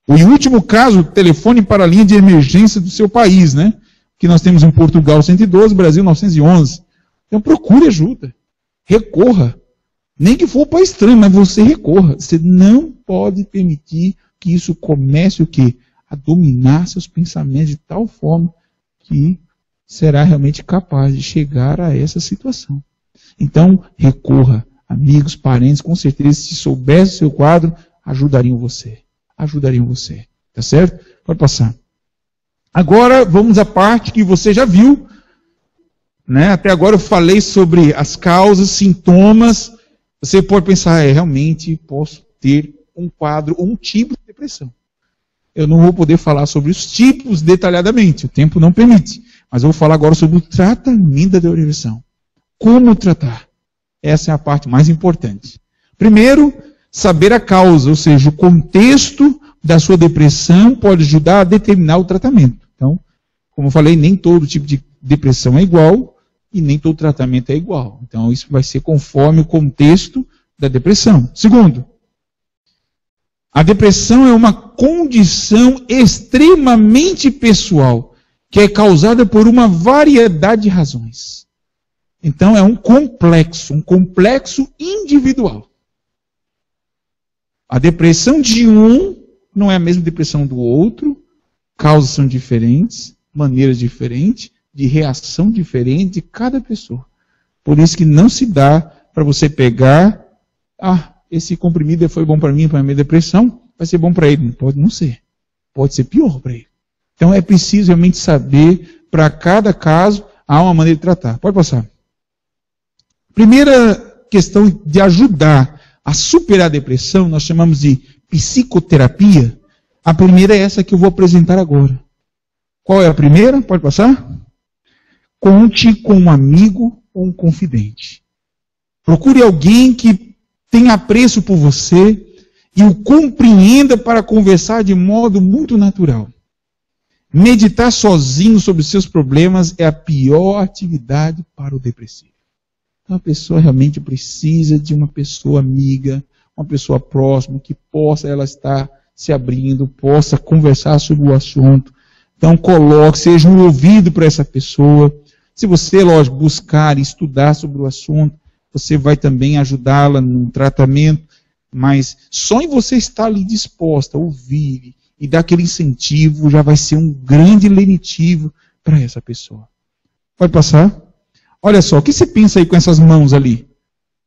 Ou, em último caso, telefone para a linha de emergência do seu país, né? Que nós temos em Portugal 112, Brasil 911. Então procure ajuda. Recorra. Nem que for para estranho, mas você recorra. Você não pode permitir que isso comece o quê? A dominar seus pensamentos de tal forma que será realmente capaz de chegar a essa situação. Então, recorra. Amigos, parentes, com certeza, se soubesse o seu quadro, ajudariam você. Ajudariam você. Tá certo? Pode passar. Agora, vamos à parte que você já viu. Né? Até agora eu falei sobre as causas, sintomas. Você pode pensar, realmente posso ter um quadro ou um tipo de depressão. Eu não vou poder falar sobre os tipos detalhadamente, o tempo não permite. Mas eu vou falar agora sobre o tratamento da depressão. Como tratar? Essa é a parte mais importante. Primeiro, saber a causa, ou seja, o contexto da sua depressão pode ajudar a determinar o tratamento. Então, como eu falei, nem todo tipo de depressão é igual e nem todo tratamento é igual. Então, isso vai ser conforme o contexto da depressão. Segundo, a depressão é uma condição extremamente pessoal, que é causada por uma variedade de razões. Então, é um complexo individual. A depressão de um não é a mesma depressão do outro, causas são diferentes, maneiras diferentes, de reação diferente de cada pessoa. Por isso que não se dá para você pegar, esse comprimido foi bom para mim, para a minha depressão, vai ser bom para ele. Pode não ser. Pode ser pior para ele. Então é preciso realmente saber, para cada caso, há uma maneira de tratar. Pode passar. Primeira questão de ajudar a superar a depressão, nós chamamos de psicoterapia. A primeira é essa que eu vou apresentar agora. Qual é a primeira? Pode passar? Conte com um amigo ou um confidente. Procure alguém que tenha apreço por você e o compreenda para conversar de modo muito natural. Meditar sozinho sobre seus problemas é a pior atividade para o depressivo. Então a pessoa realmente precisa de uma pessoa amiga, uma pessoa próxima, que possa ela estar se abrindo, possa conversar sobre o assunto. Então seja um ouvido para essa pessoa. Se você, lógico, buscar e estudar sobre o assunto, você vai também ajudá-la no tratamento, mas só em você estar ali disposta a ouvir e dar aquele incentivo, já vai ser um grande lenitivo para essa pessoa. Pode passar? Olha só, o que você pensa aí com essas mãos ali?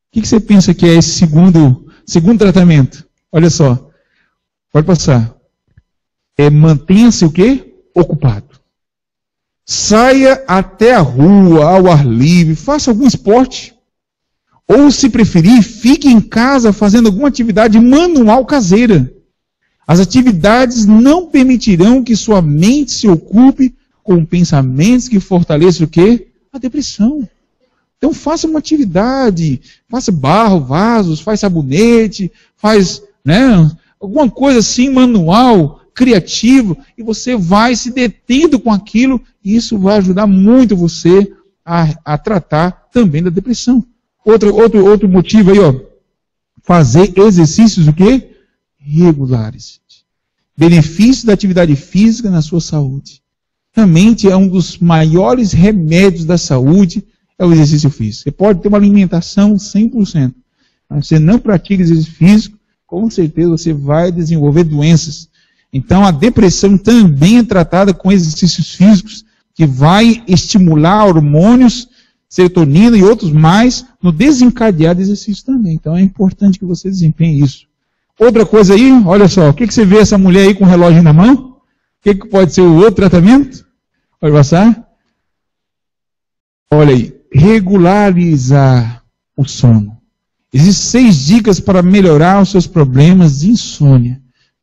O que você pensa que é esse segundo tratamento? Olha só. Pode passar. Mantenha-se o quê? Ocupado. Saia até a rua, ao ar livre, faça algum esporte. Ou, se preferir, fique em casa fazendo alguma atividade manual caseira. As atividades não permitirão que sua mente se ocupe com pensamentos que fortaleçam o quê? A depressão. Então faça uma atividade, faça barro, vasos, faz sabonete, faz alguma coisa assim manual, criativo, e você vai se detendo com aquilo, e isso vai ajudar muito você a tratar também da depressão. Outro motivo aí, fazer exercícios o quê? Regulares. Benefícios da atividade física na sua saúde. realmente é um dos maiores remédios da saúde, é o exercício físico. Você pode ter uma alimentação 100%, mas você não pratica exercício físico, com certeza você vai desenvolver doenças. Então a depressão também é tratada com exercícios físicos, que vai estimular hormônios, serotonina e outros mais, no desencadear de exercício também. Então é importante que você desempenhe isso. Outra coisa aí, olha só, o que você vê essa mulher aí com o relógio na mão? O que pode ser o outro tratamento? Pode passar? Olha aí, regularizar o sono. Existem 6 dicas para melhorar os seus problemas de insônia.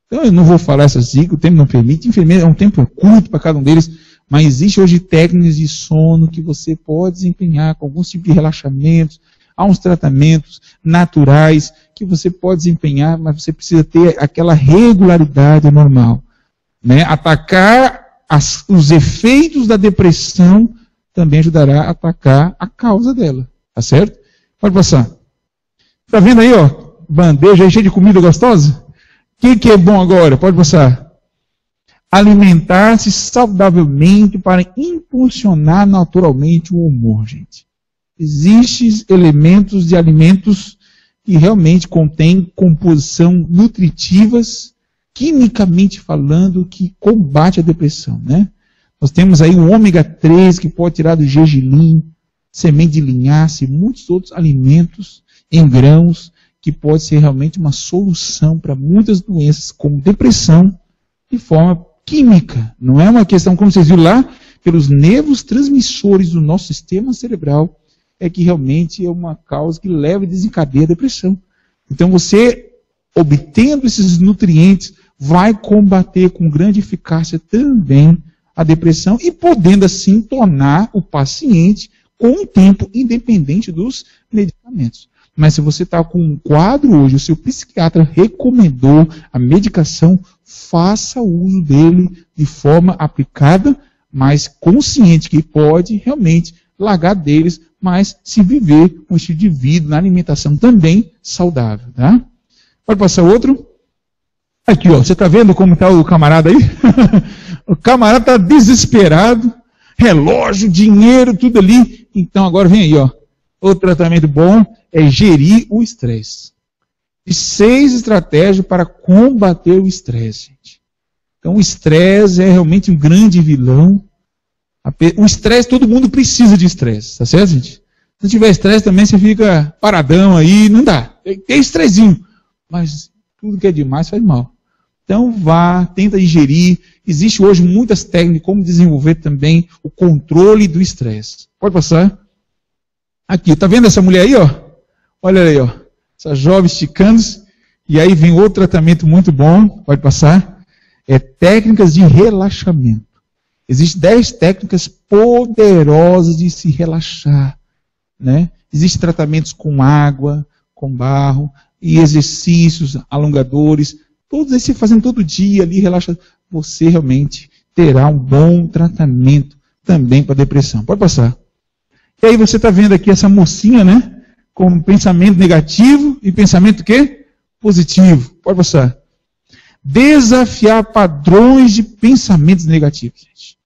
Então eu não vou falar essas dicas, o tempo não permite, infelizmente é um tempo curto para cada um deles, mas existe hoje técnicas de sono que você pode desempenhar com alguns tipos de relaxamentos, há uns tratamentos naturais que você pode desempenhar, mas você precisa ter aquela regularidade normal. Né? Atacar os efeitos da depressão também ajudará a atacar a causa dela. Tá certo? Pode passar. Tá vendo aí, ó? Bandeja aí cheia de comida gostosa? O que é bom agora? Pode passar. Alimentar-se saudavelmente para impulsionar naturalmente o humor, gente. Existem elementos de alimentos que realmente contêm composição nutritivas, quimicamente falando, que combate a depressão, né? Nós temos aí o ômega 3 que pode tirar do gergelim, semente de linhaça e muitos outros alimentos em grãos que pode ser realmente uma solução para muitas doenças como depressão de forma química. Não é uma questão, como vocês viram lá, pelos nervos transmissores do nosso sistema cerebral, é que realmente é uma causa que leva e desencadeia a depressão. Então você, obtendo esses nutrientes, vai combater com grande eficácia também a depressão e podendo assim tornar o paciente com um tempo independente dos medicamentos. Mas se você está com um quadro hoje, o seu psiquiatra recomendou a medicação, faça uso dele de forma aplicada, mas consciente que pode realmente largar deles, mas se viver um estilo de vida na alimentação também saudável. Tá? Pode passar outro? Aqui, ó, você está vendo como está o camarada aí? O camarada está desesperado, relógio, dinheiro, tudo ali. Então agora vem aí, ó. Outro tratamento bom é gerir o estresse. E 6 estratégias para combater o estresse, gente. Então o estresse é realmente um grande vilão. O estresse, todo mundo precisa de estresse, tá certo, gente? Se tiver estresse também, você fica paradão aí, não dá. Tem estressinho. Mas tudo que é demais faz mal. Então vá, tenta digerir. Existe hoje muitas técnicas como desenvolver também o controle do estresse. Pode passar? Aqui, tá vendo essa mulher aí, ó? Olha aí, ó. Essa jovem esticando-se. E aí vem outro tratamento muito bom. Pode passar? É técnicas de relaxamento. Existem 10 técnicas poderosas de se relaxar. Né? Existem tratamentos com água, com barro, e exercícios alongadores. Todos esses fazendo todo dia ali, relaxa. Você realmente terá um bom tratamento também para depressão. Pode passar. E aí você está vendo aqui essa mocinha, né? Com pensamento negativo e pensamento o quê? Positivo. Pode passar. Desafiar padrões de pensamentos negativos, gente.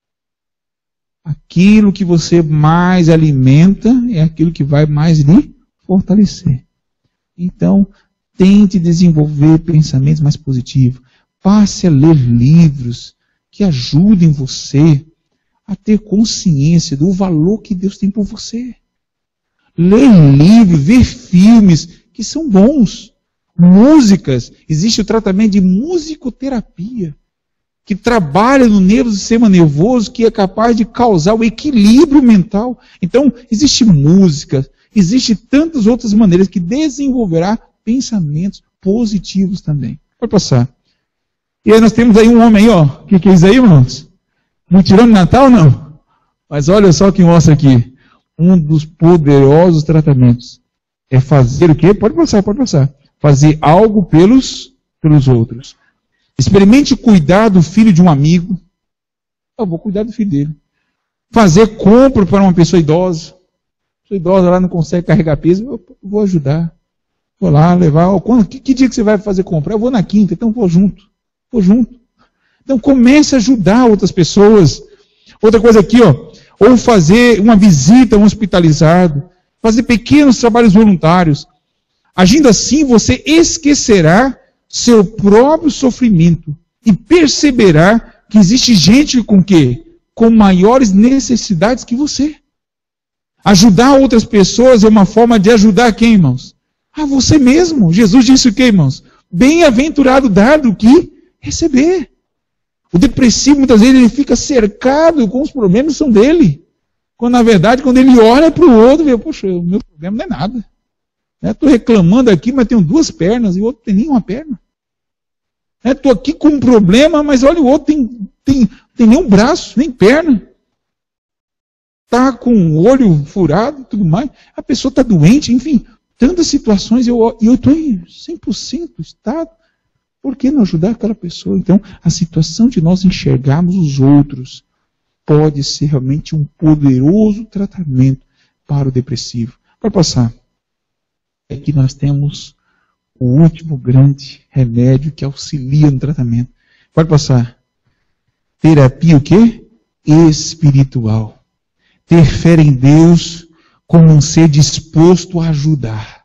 Aquilo que você mais alimenta é aquilo que vai mais lhe fortalecer. Então, tente desenvolver pensamentos mais positivos. Passe a ler livros que ajudem você a ter consciência do valor que Deus tem por você. Ler livros, ver filmes que são bons. Músicas. Existe o tratamento de musicoterapia, que trabalha no nervo do sistema nervoso, que é capaz de causar o equilíbrio mental. Então, existe música, existe tantas outras maneiras que desenvolverá pensamentos positivos também. Pode passar. E aí nós temos aí um homem aí, ó. O que é isso aí, irmãos? Mutirão de Natal, não? Mas olha só o que mostra aqui. Um dos poderosos tratamentos é fazer o quê? Pode passar, pode passar. Fazer algo pelos outros. Experimente cuidar do filho de um amigo. Eu vou cuidar do filho dele. Fazer compra para uma pessoa idosa. A pessoa idosa lá não consegue carregar peso. Eu vou ajudar. Vou lá levar. Que dia que você vai fazer compra? Eu vou na quinta, então vou junto. Vou junto. Então comece a ajudar outras pessoas. Outra coisa aqui, ó, ou fazer uma visita a um hospitalizado, fazer pequenos trabalhos voluntários. Agindo assim, você esquecerá seu próprio sofrimento e perceberá que existe gente com quê? Com maiores necessidades que você. Ajudar outras pessoas é uma forma de ajudar quem, irmãos? A você mesmo. Jesus disse o quê, irmãos? Bem-aventurado dar do que receber. O depressivo, muitas vezes, ele fica cercado com os problemas que são dele. Quando, na verdade, quando ele olha para o outro, vê, poxa, o meu problema não é nada. Estou reclamando aqui, mas tenho 2 pernas e o outro tem nenhuma perna. Estou aqui com um problema, mas olha, o outro tem nenhum braço, nem perna. Está com o olho furado e tudo mais. A pessoa está doente, enfim, tantas situações. E eu estou em 100% estado. Por que não ajudar aquela pessoa? Então, a situação de nós enxergarmos os outros pode ser realmente um poderoso tratamento para o depressivo. Pode passar. Aqui nós temos o último grande remédio que auxilia no tratamento. Pode passar. Terapia o quê? Espiritual. Ter fé em Deus como um ser disposto a ajudar.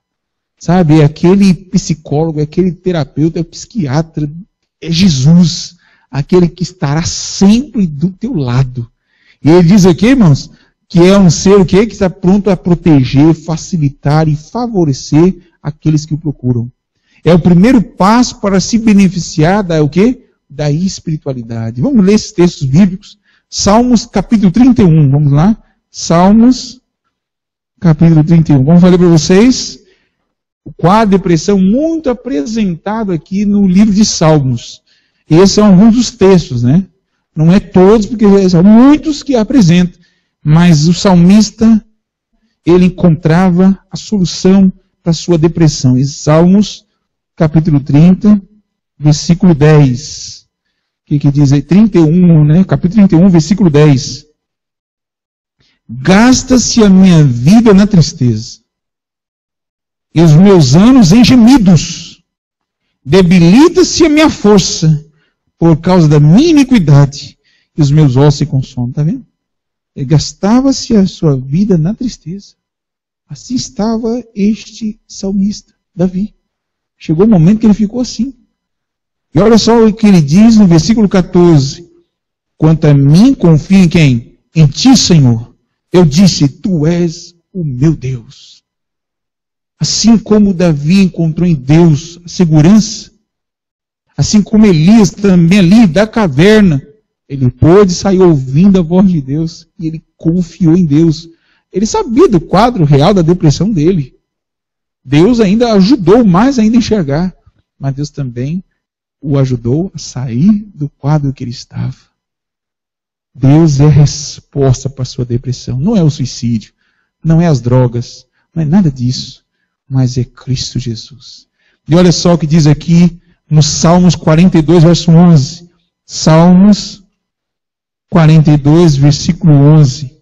Sabe, é aquele psicólogo, é aquele terapeuta, é o psiquiatra, é Jesus, aquele que estará sempre do teu lado. E ele diz aqui, irmãos, que é um ser o quê? Que está pronto a proteger, facilitar e favorecer aqueles que o procuram. É o primeiro passo para se beneficiar da o quê? Da espiritualidade. Vamos ler esses textos bíblicos. Salmos capítulo 31, vamos lá. Salmos capítulo 31. Como eu falei para vocês, o quadro de depressão muito apresentado aqui no livro de Salmos. Esses são alguns dos textos, né? Não é todos, porque são muitos que apresentam. Mas o salmista, ele encontrava a solução para a sua depressão. Em Salmos, capítulo 30, versículo 10. O que diz aí? 31, né? Capítulo 31, versículo 10. Gasta-se a minha vida na tristeza, e os meus anos em gemidos. Debilita-se a minha força por causa da minha iniquidade, e os meus ossos se consomem. Está vendo? Gastava-se a sua vida na tristeza. Assim estava este salmista, Davi. Chegou o momento que ele ficou assim. E olha só o que ele diz no versículo 14. Quanto a mim, confio em quem? Em ti, Senhor. Eu disse, tu és o meu Deus. Assim como Davi encontrou em Deus a segurança, assim como Elias também ali da caverna, ele pôde sair ouvindo a voz de Deus e ele confiou em Deus. Ele sabia do quadro real da depressão dele. Deus ainda ajudou mais ainda a enxergar, mas Deus também o ajudou a sair do quadro que ele estava. Deus é a resposta para a sua depressão. Não é o suicídio, não é as drogas, não é nada disso, mas é Cristo Jesus. E olha só o que diz aqui no Salmos 42, verso 11. Salmos 42, versículo 11.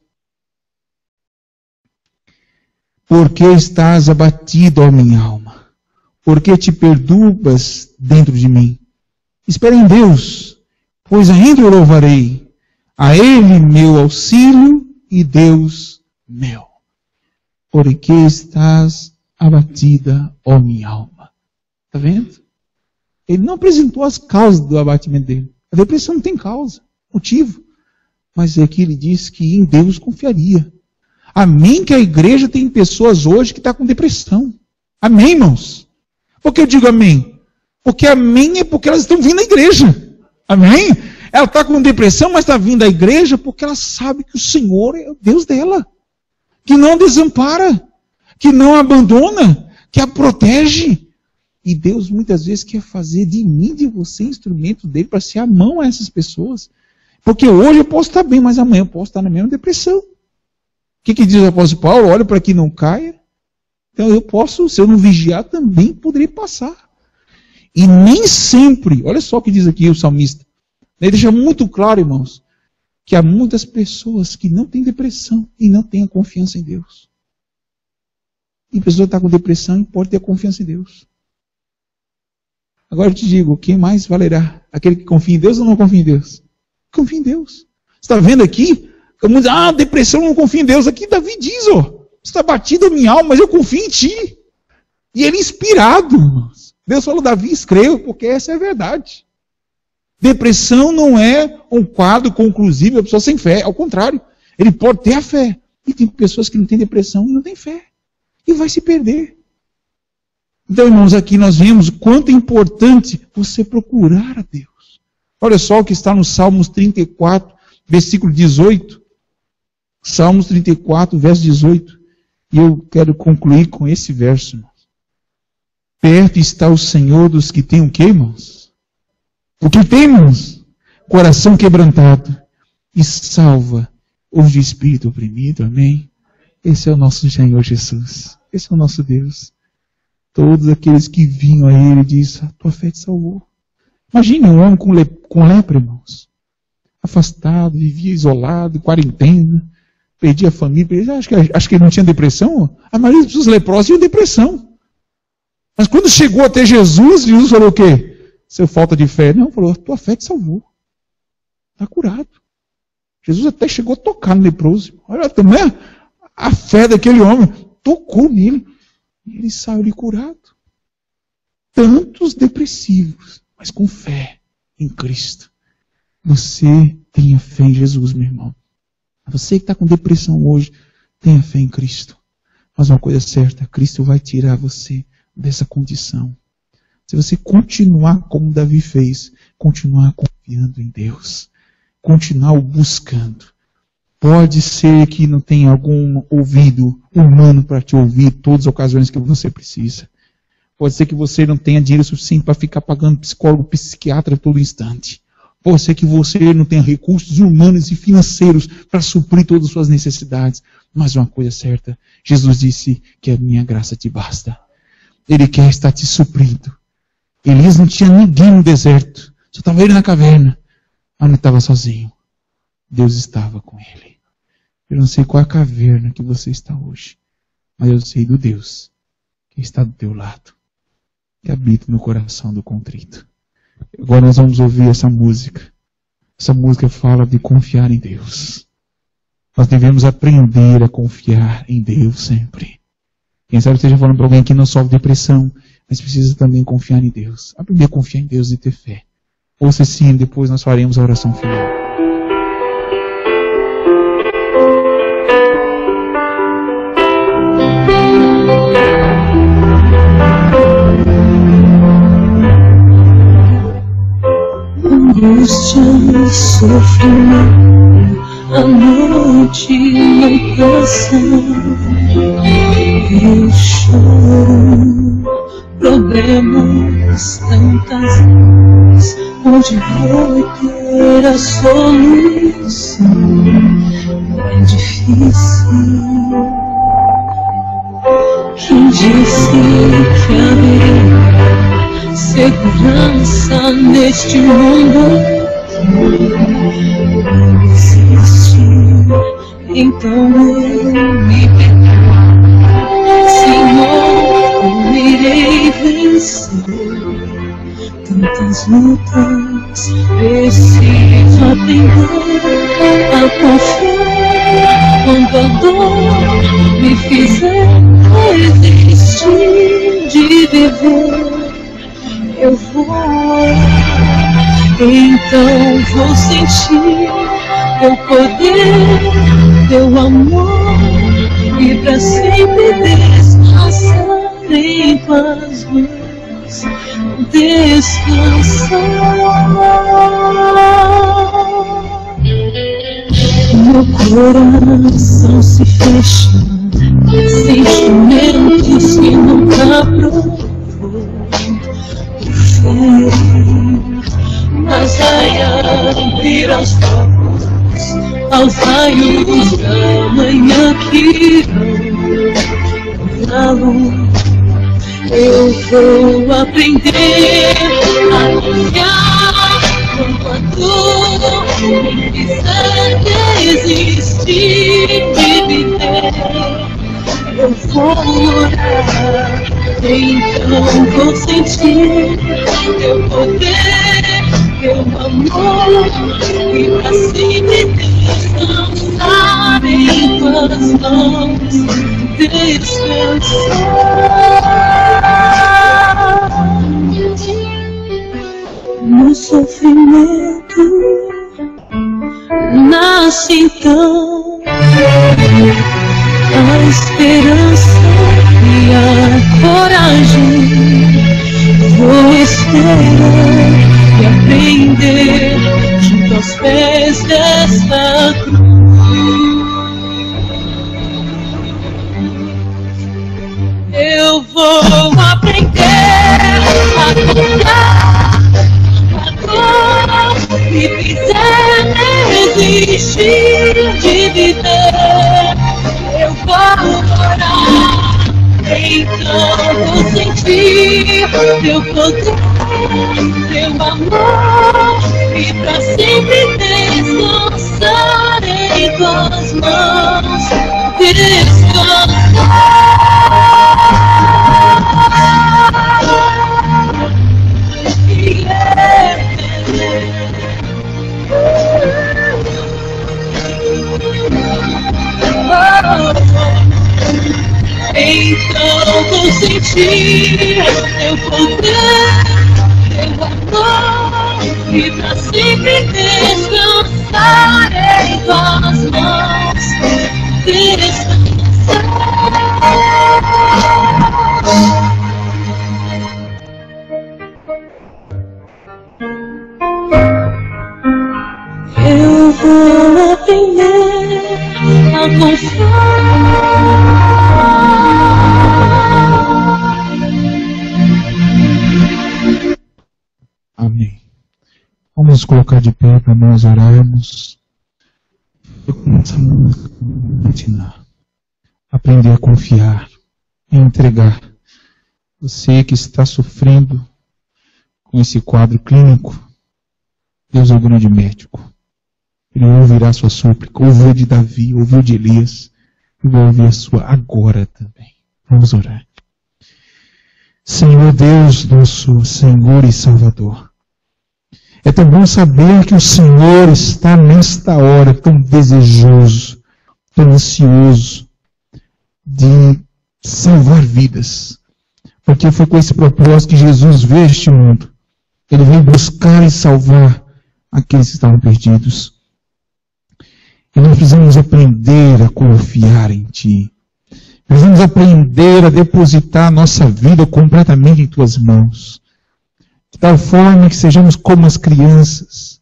Por que estás abatido, ó minha alma? Por que te perturbas dentro de mim? Espera em Deus, pois ainda o louvarei. A Ele meu auxílio e Deus meu. Por que estás abatida, ó minha alma? Está vendo? Ele não apresentou as causas do abatimento dele. A depressão não tem causa, motivo. Mas aqui ele diz que em Deus confiaria. Amém que a igreja tem pessoas hoje que estão com depressão. Amém, irmãos? Por que eu digo amém? Porque amém é porque elas estão vindo à igreja. Amém? Ela está com depressão, mas está vindo à igreja porque ela sabe que o Senhor é o Deus dela. Que não desampara. Que não abandona. Que a protege. E Deus muitas vezes quer fazer de mim, de você, instrumento dele para ser a mão a essas pessoas. Porque hoje eu posso estar bem, mas amanhã eu posso estar na mesma depressão. O que diz o apóstolo Paulo? Olha para que não caia. Então eu posso, se eu não vigiar, também poderei passar. E nem sempre, olha só o que diz aqui o salmista. Ele deixa muito claro, irmãos, que há muitas pessoas que não têm depressão e não têm a confiança em Deus. E a pessoa está com depressão e pode ter confiança em Deus. Agora eu te digo, quem mais valerá? Aquele que confia em Deus ou não confia em Deus? Confia em Deus. está vendo aqui? Muitos dizem, depressão, não confio em Deus. Aqui Davi diz, está batida a minha alma, mas eu confio em ti. E ele inspirado, irmãos. Deus falou, Davi, escreva, porque essa é a verdade. Depressão não é um quadro conclusivo, a pessoa sem fé. Ao contrário, ele pode ter a fé. E tem pessoas que não têm depressão e não têm fé. E vai se perder. Então, irmãos, aqui nós vemos o quanto é importante você procurar a Deus. Olha só o que está no Salmos 34, versículo 18. Salmos 34, verso 18. E eu quero concluir com esse verso, irmãos. Perto está o Senhor dos que têm o quê, irmãos? O que tem, irmãos? Coração quebrantado. E salva os de espírito oprimido. Amém? Esse é o nosso Senhor Jesus. Esse é o nosso Deus. Todos aqueles que vinham a Ele diz, a tua fé te salvou. Imagine um homem com lepra, irmãos. Afastado, vivia isolado, quarentena, perdia a família. Acho que ele não tinha depressão. A maioria dos leprosos tinham depressão. Mas quando chegou até Jesus, Jesus falou o quê? Seu falta de fé. Não, falou, a tua fé te salvou. Está curado. Jesus até chegou a tocar no leproso. Olha também a fé daquele homem. Tocou nele. E ele saiu de curado. Tantos depressivos, mas com fé em Cristo. Você tenha fé em Jesus, meu irmão. Você que está com depressão hoje, tenha fé em Cristo. Mas uma coisa certa, Cristo vai tirar você dessa condição. Se você continuar como Davi fez, continuar confiando em Deus, continuar o buscando. Pode ser que não tenha algum ouvido humano para te ouvir todas as ocasiões que você precisa. Pode ser que você não tenha dinheiro suficiente para ficar pagando psicólogo, psiquiatra todo instante. Pode ser que você não tenha recursos humanos e financeiros para suprir todas as suas necessidades. Mas uma coisa certa, Jesus disse que a minha graça te basta. Ele quer estar te suprindo. Elias não tinha ninguém no deserto. Só estava ele na caverna. Mas não estava sozinho. Deus estava com ele. Eu não sei qual é a caverna que você está hoje. Mas eu sei do Deus que está do teu lado. Que habita no coração do contrito. Agora nós vamos ouvir essa música. Essa música fala de confiar em Deus. Nós devemos aprender a confiar em Deus sempre. Quem sabe esteja falando para alguém que não sofre depressão, mas precisa também confiar em Deus. Aprender a confiar em Deus e ter fé. Ouça sim, depois nós faremos a oração final. Angústia e sofrimento, a noite não passa. Eu choro, problemas tantas vezes, onde vou ter a solução? É difícil. Quem disse que haveria segurança neste mundo? Não existe, então eu me perdoo. Senhor, eu irei vencer tantas lutas. Preciso aprender a confiar quando a dor me fizer desistir de viver. Eu vou orar, então vou sentir teu poder, teu amor, e pra sempre descansar em tuas mãos, descansar. Meu coração se fecha, sentimentos que nunca provou. Mas vai abrir aos poucos, aos raios da manhã que na luz. Eu vou aprender a confiar quando a dor me fizer desistir de viver. Eu vou orar, então vou sentir teu poder, teu amor, e pra sempre ter. descansar em tuas mãos, descansar no sofrimento. Nasce então a esperança e a coragem. Vou esperar e aprender junto aos pés desta cruz. Eu vou aprender a contar a dor me fizer desistir de viver. Eu vou orar, então vou sentir teu poder, teu amor, e pra sempre descansar em tuas mãos, descansar. Então vou sentir teu poder, teu amor, e pra sempre descansar em tuas mãos, descansar. Eu vou aprender a confiar. Amém. Vamos colocar de pé para nós orarmos. Eu começo a continuar. Aprender a confiar e entregar. Você que está sofrendo com esse quadro clínico, Deus é o grande médico. Ele ouvirá a sua súplica, ouviu de Davi, ouviu de Elias, e vai ouvir a sua agora também. Vamos orar. Senhor Deus, nosso Senhor e Salvador, é tão bom saber que o Senhor está nesta hora tão desejoso, tão ansioso de salvar vidas. Porque foi com esse propósito que Jesus veio a este mundo. Ele veio buscar e salvar aqueles que estavam perdidos. E nós precisamos aprender a confiar em Ti. Precisamos aprender a depositar a nossa vida completamente em Tuas mãos. De tal forma que sejamos como as crianças,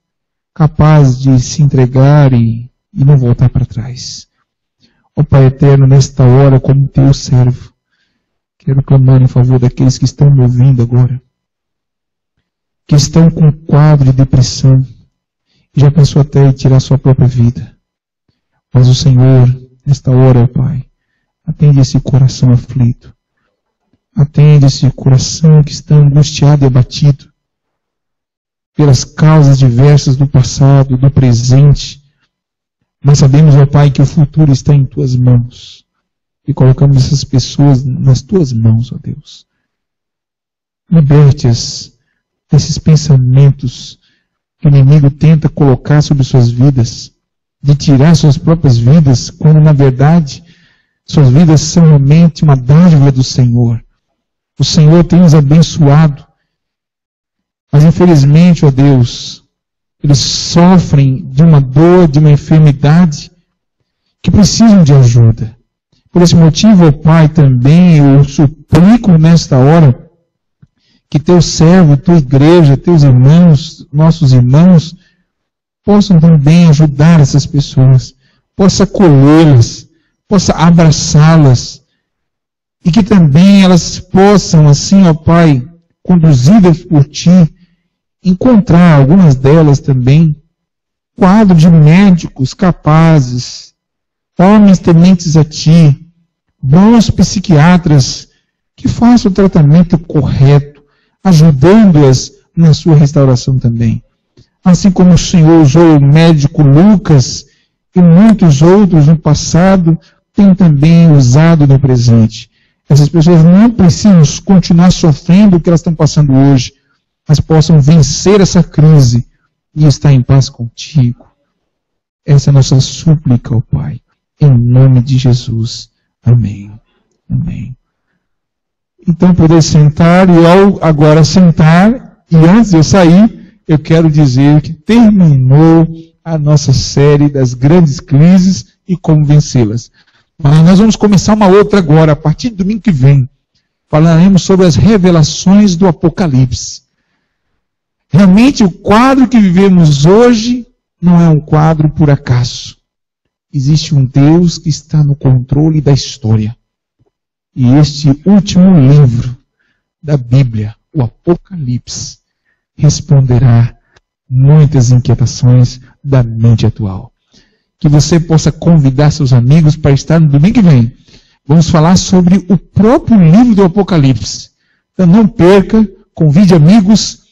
capazes de se entregar e não voltar para trás. Ó Pai eterno, nesta hora, como Teu servo, quero clamar em favor daqueles que estão me ouvindo agora, que estão com quadro de depressão, e já pensou até em tirar sua própria vida. Mas o Senhor, nesta hora, ó Pai, atende esse coração aflito. Atende esse coração que está angustiado e abatido pelas causas diversas do passado, do presente. Mas sabemos, ó Pai, que o futuro está em Tuas mãos. E colocamos essas pessoas nas Tuas mãos, ó Deus. Liberte-as desses pensamentos que o inimigo tenta colocar sobre suas vidas, de tirar suas próprias vidas, quando na verdade suas vidas são realmente uma dádiva do Senhor. O Senhor tem os abençoado, mas infelizmente, ó Deus, eles sofrem de uma dor, de uma enfermidade, que precisam de ajuda. Por esse motivo, ó Pai, também eu suplico nesta hora, que Teu servo, Tua igreja, Teus irmãos, nossos irmãos, possam também ajudar essas pessoas, possa acolhê-las, possa abraçá-las, e que também elas possam, assim, ó Pai, conduzidas por Ti, encontrar, algumas delas também, quadro de médicos capazes, homens tementes a Ti, bons psiquiatras, que façam o tratamento correto, ajudando-as na sua restauração também. Assim como o Senhor usou o médico Lucas e muitos outros no passado, tem também usado no presente. Essas pessoas não precisam continuar sofrendo o que elas estão passando hoje, mas possam vencer essa crise e estar em paz contigo. Essa é a nossa súplica ao Pai. Em nome de Jesus. Amém. Amém. Então, poder sentar, e ao agora sentar, e antes de eu sair, eu quero dizer que terminou a nossa série das grandes crises e como vencê-las. Mas nós vamos começar uma outra agora, a partir do domingo que vem. Falaremos sobre as revelações do Apocalipse. Realmente, o quadro que vivemos hoje não é um quadro por acaso. Existe um Deus que está no controle da história. E este último livro da Bíblia, o Apocalipse, responderá muitas inquietações da mente atual. Que você possa convidar seus amigos para estar no domingo que vem. Vamos falar sobre o próprio livro do Apocalipse. Então não perca, convide amigos.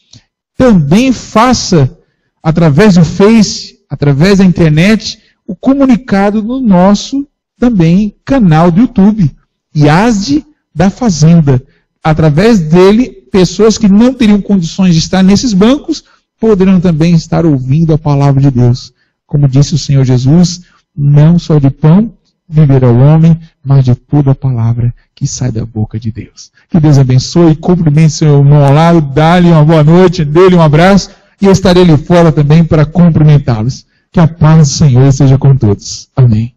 Também faça, através do Face, através da internet, o comunicado no nosso também canal do YouTube. IASD da Fazenda. Através dele, pessoas que não teriam condições de estar nesses bancos, poderão também estar ouvindo a palavra de Deus. Como disse o Senhor Jesus, não só de pão viverá o homem, mas de toda a palavra que sai da boca de Deus. Que Deus abençoe, cumprimente seu irmão ao lado, dá-lhe uma boa noite, dê-lhe um abraço, e eu estarei ali fora também para cumprimentá-los. Que a paz do Senhor seja com todos. Amém.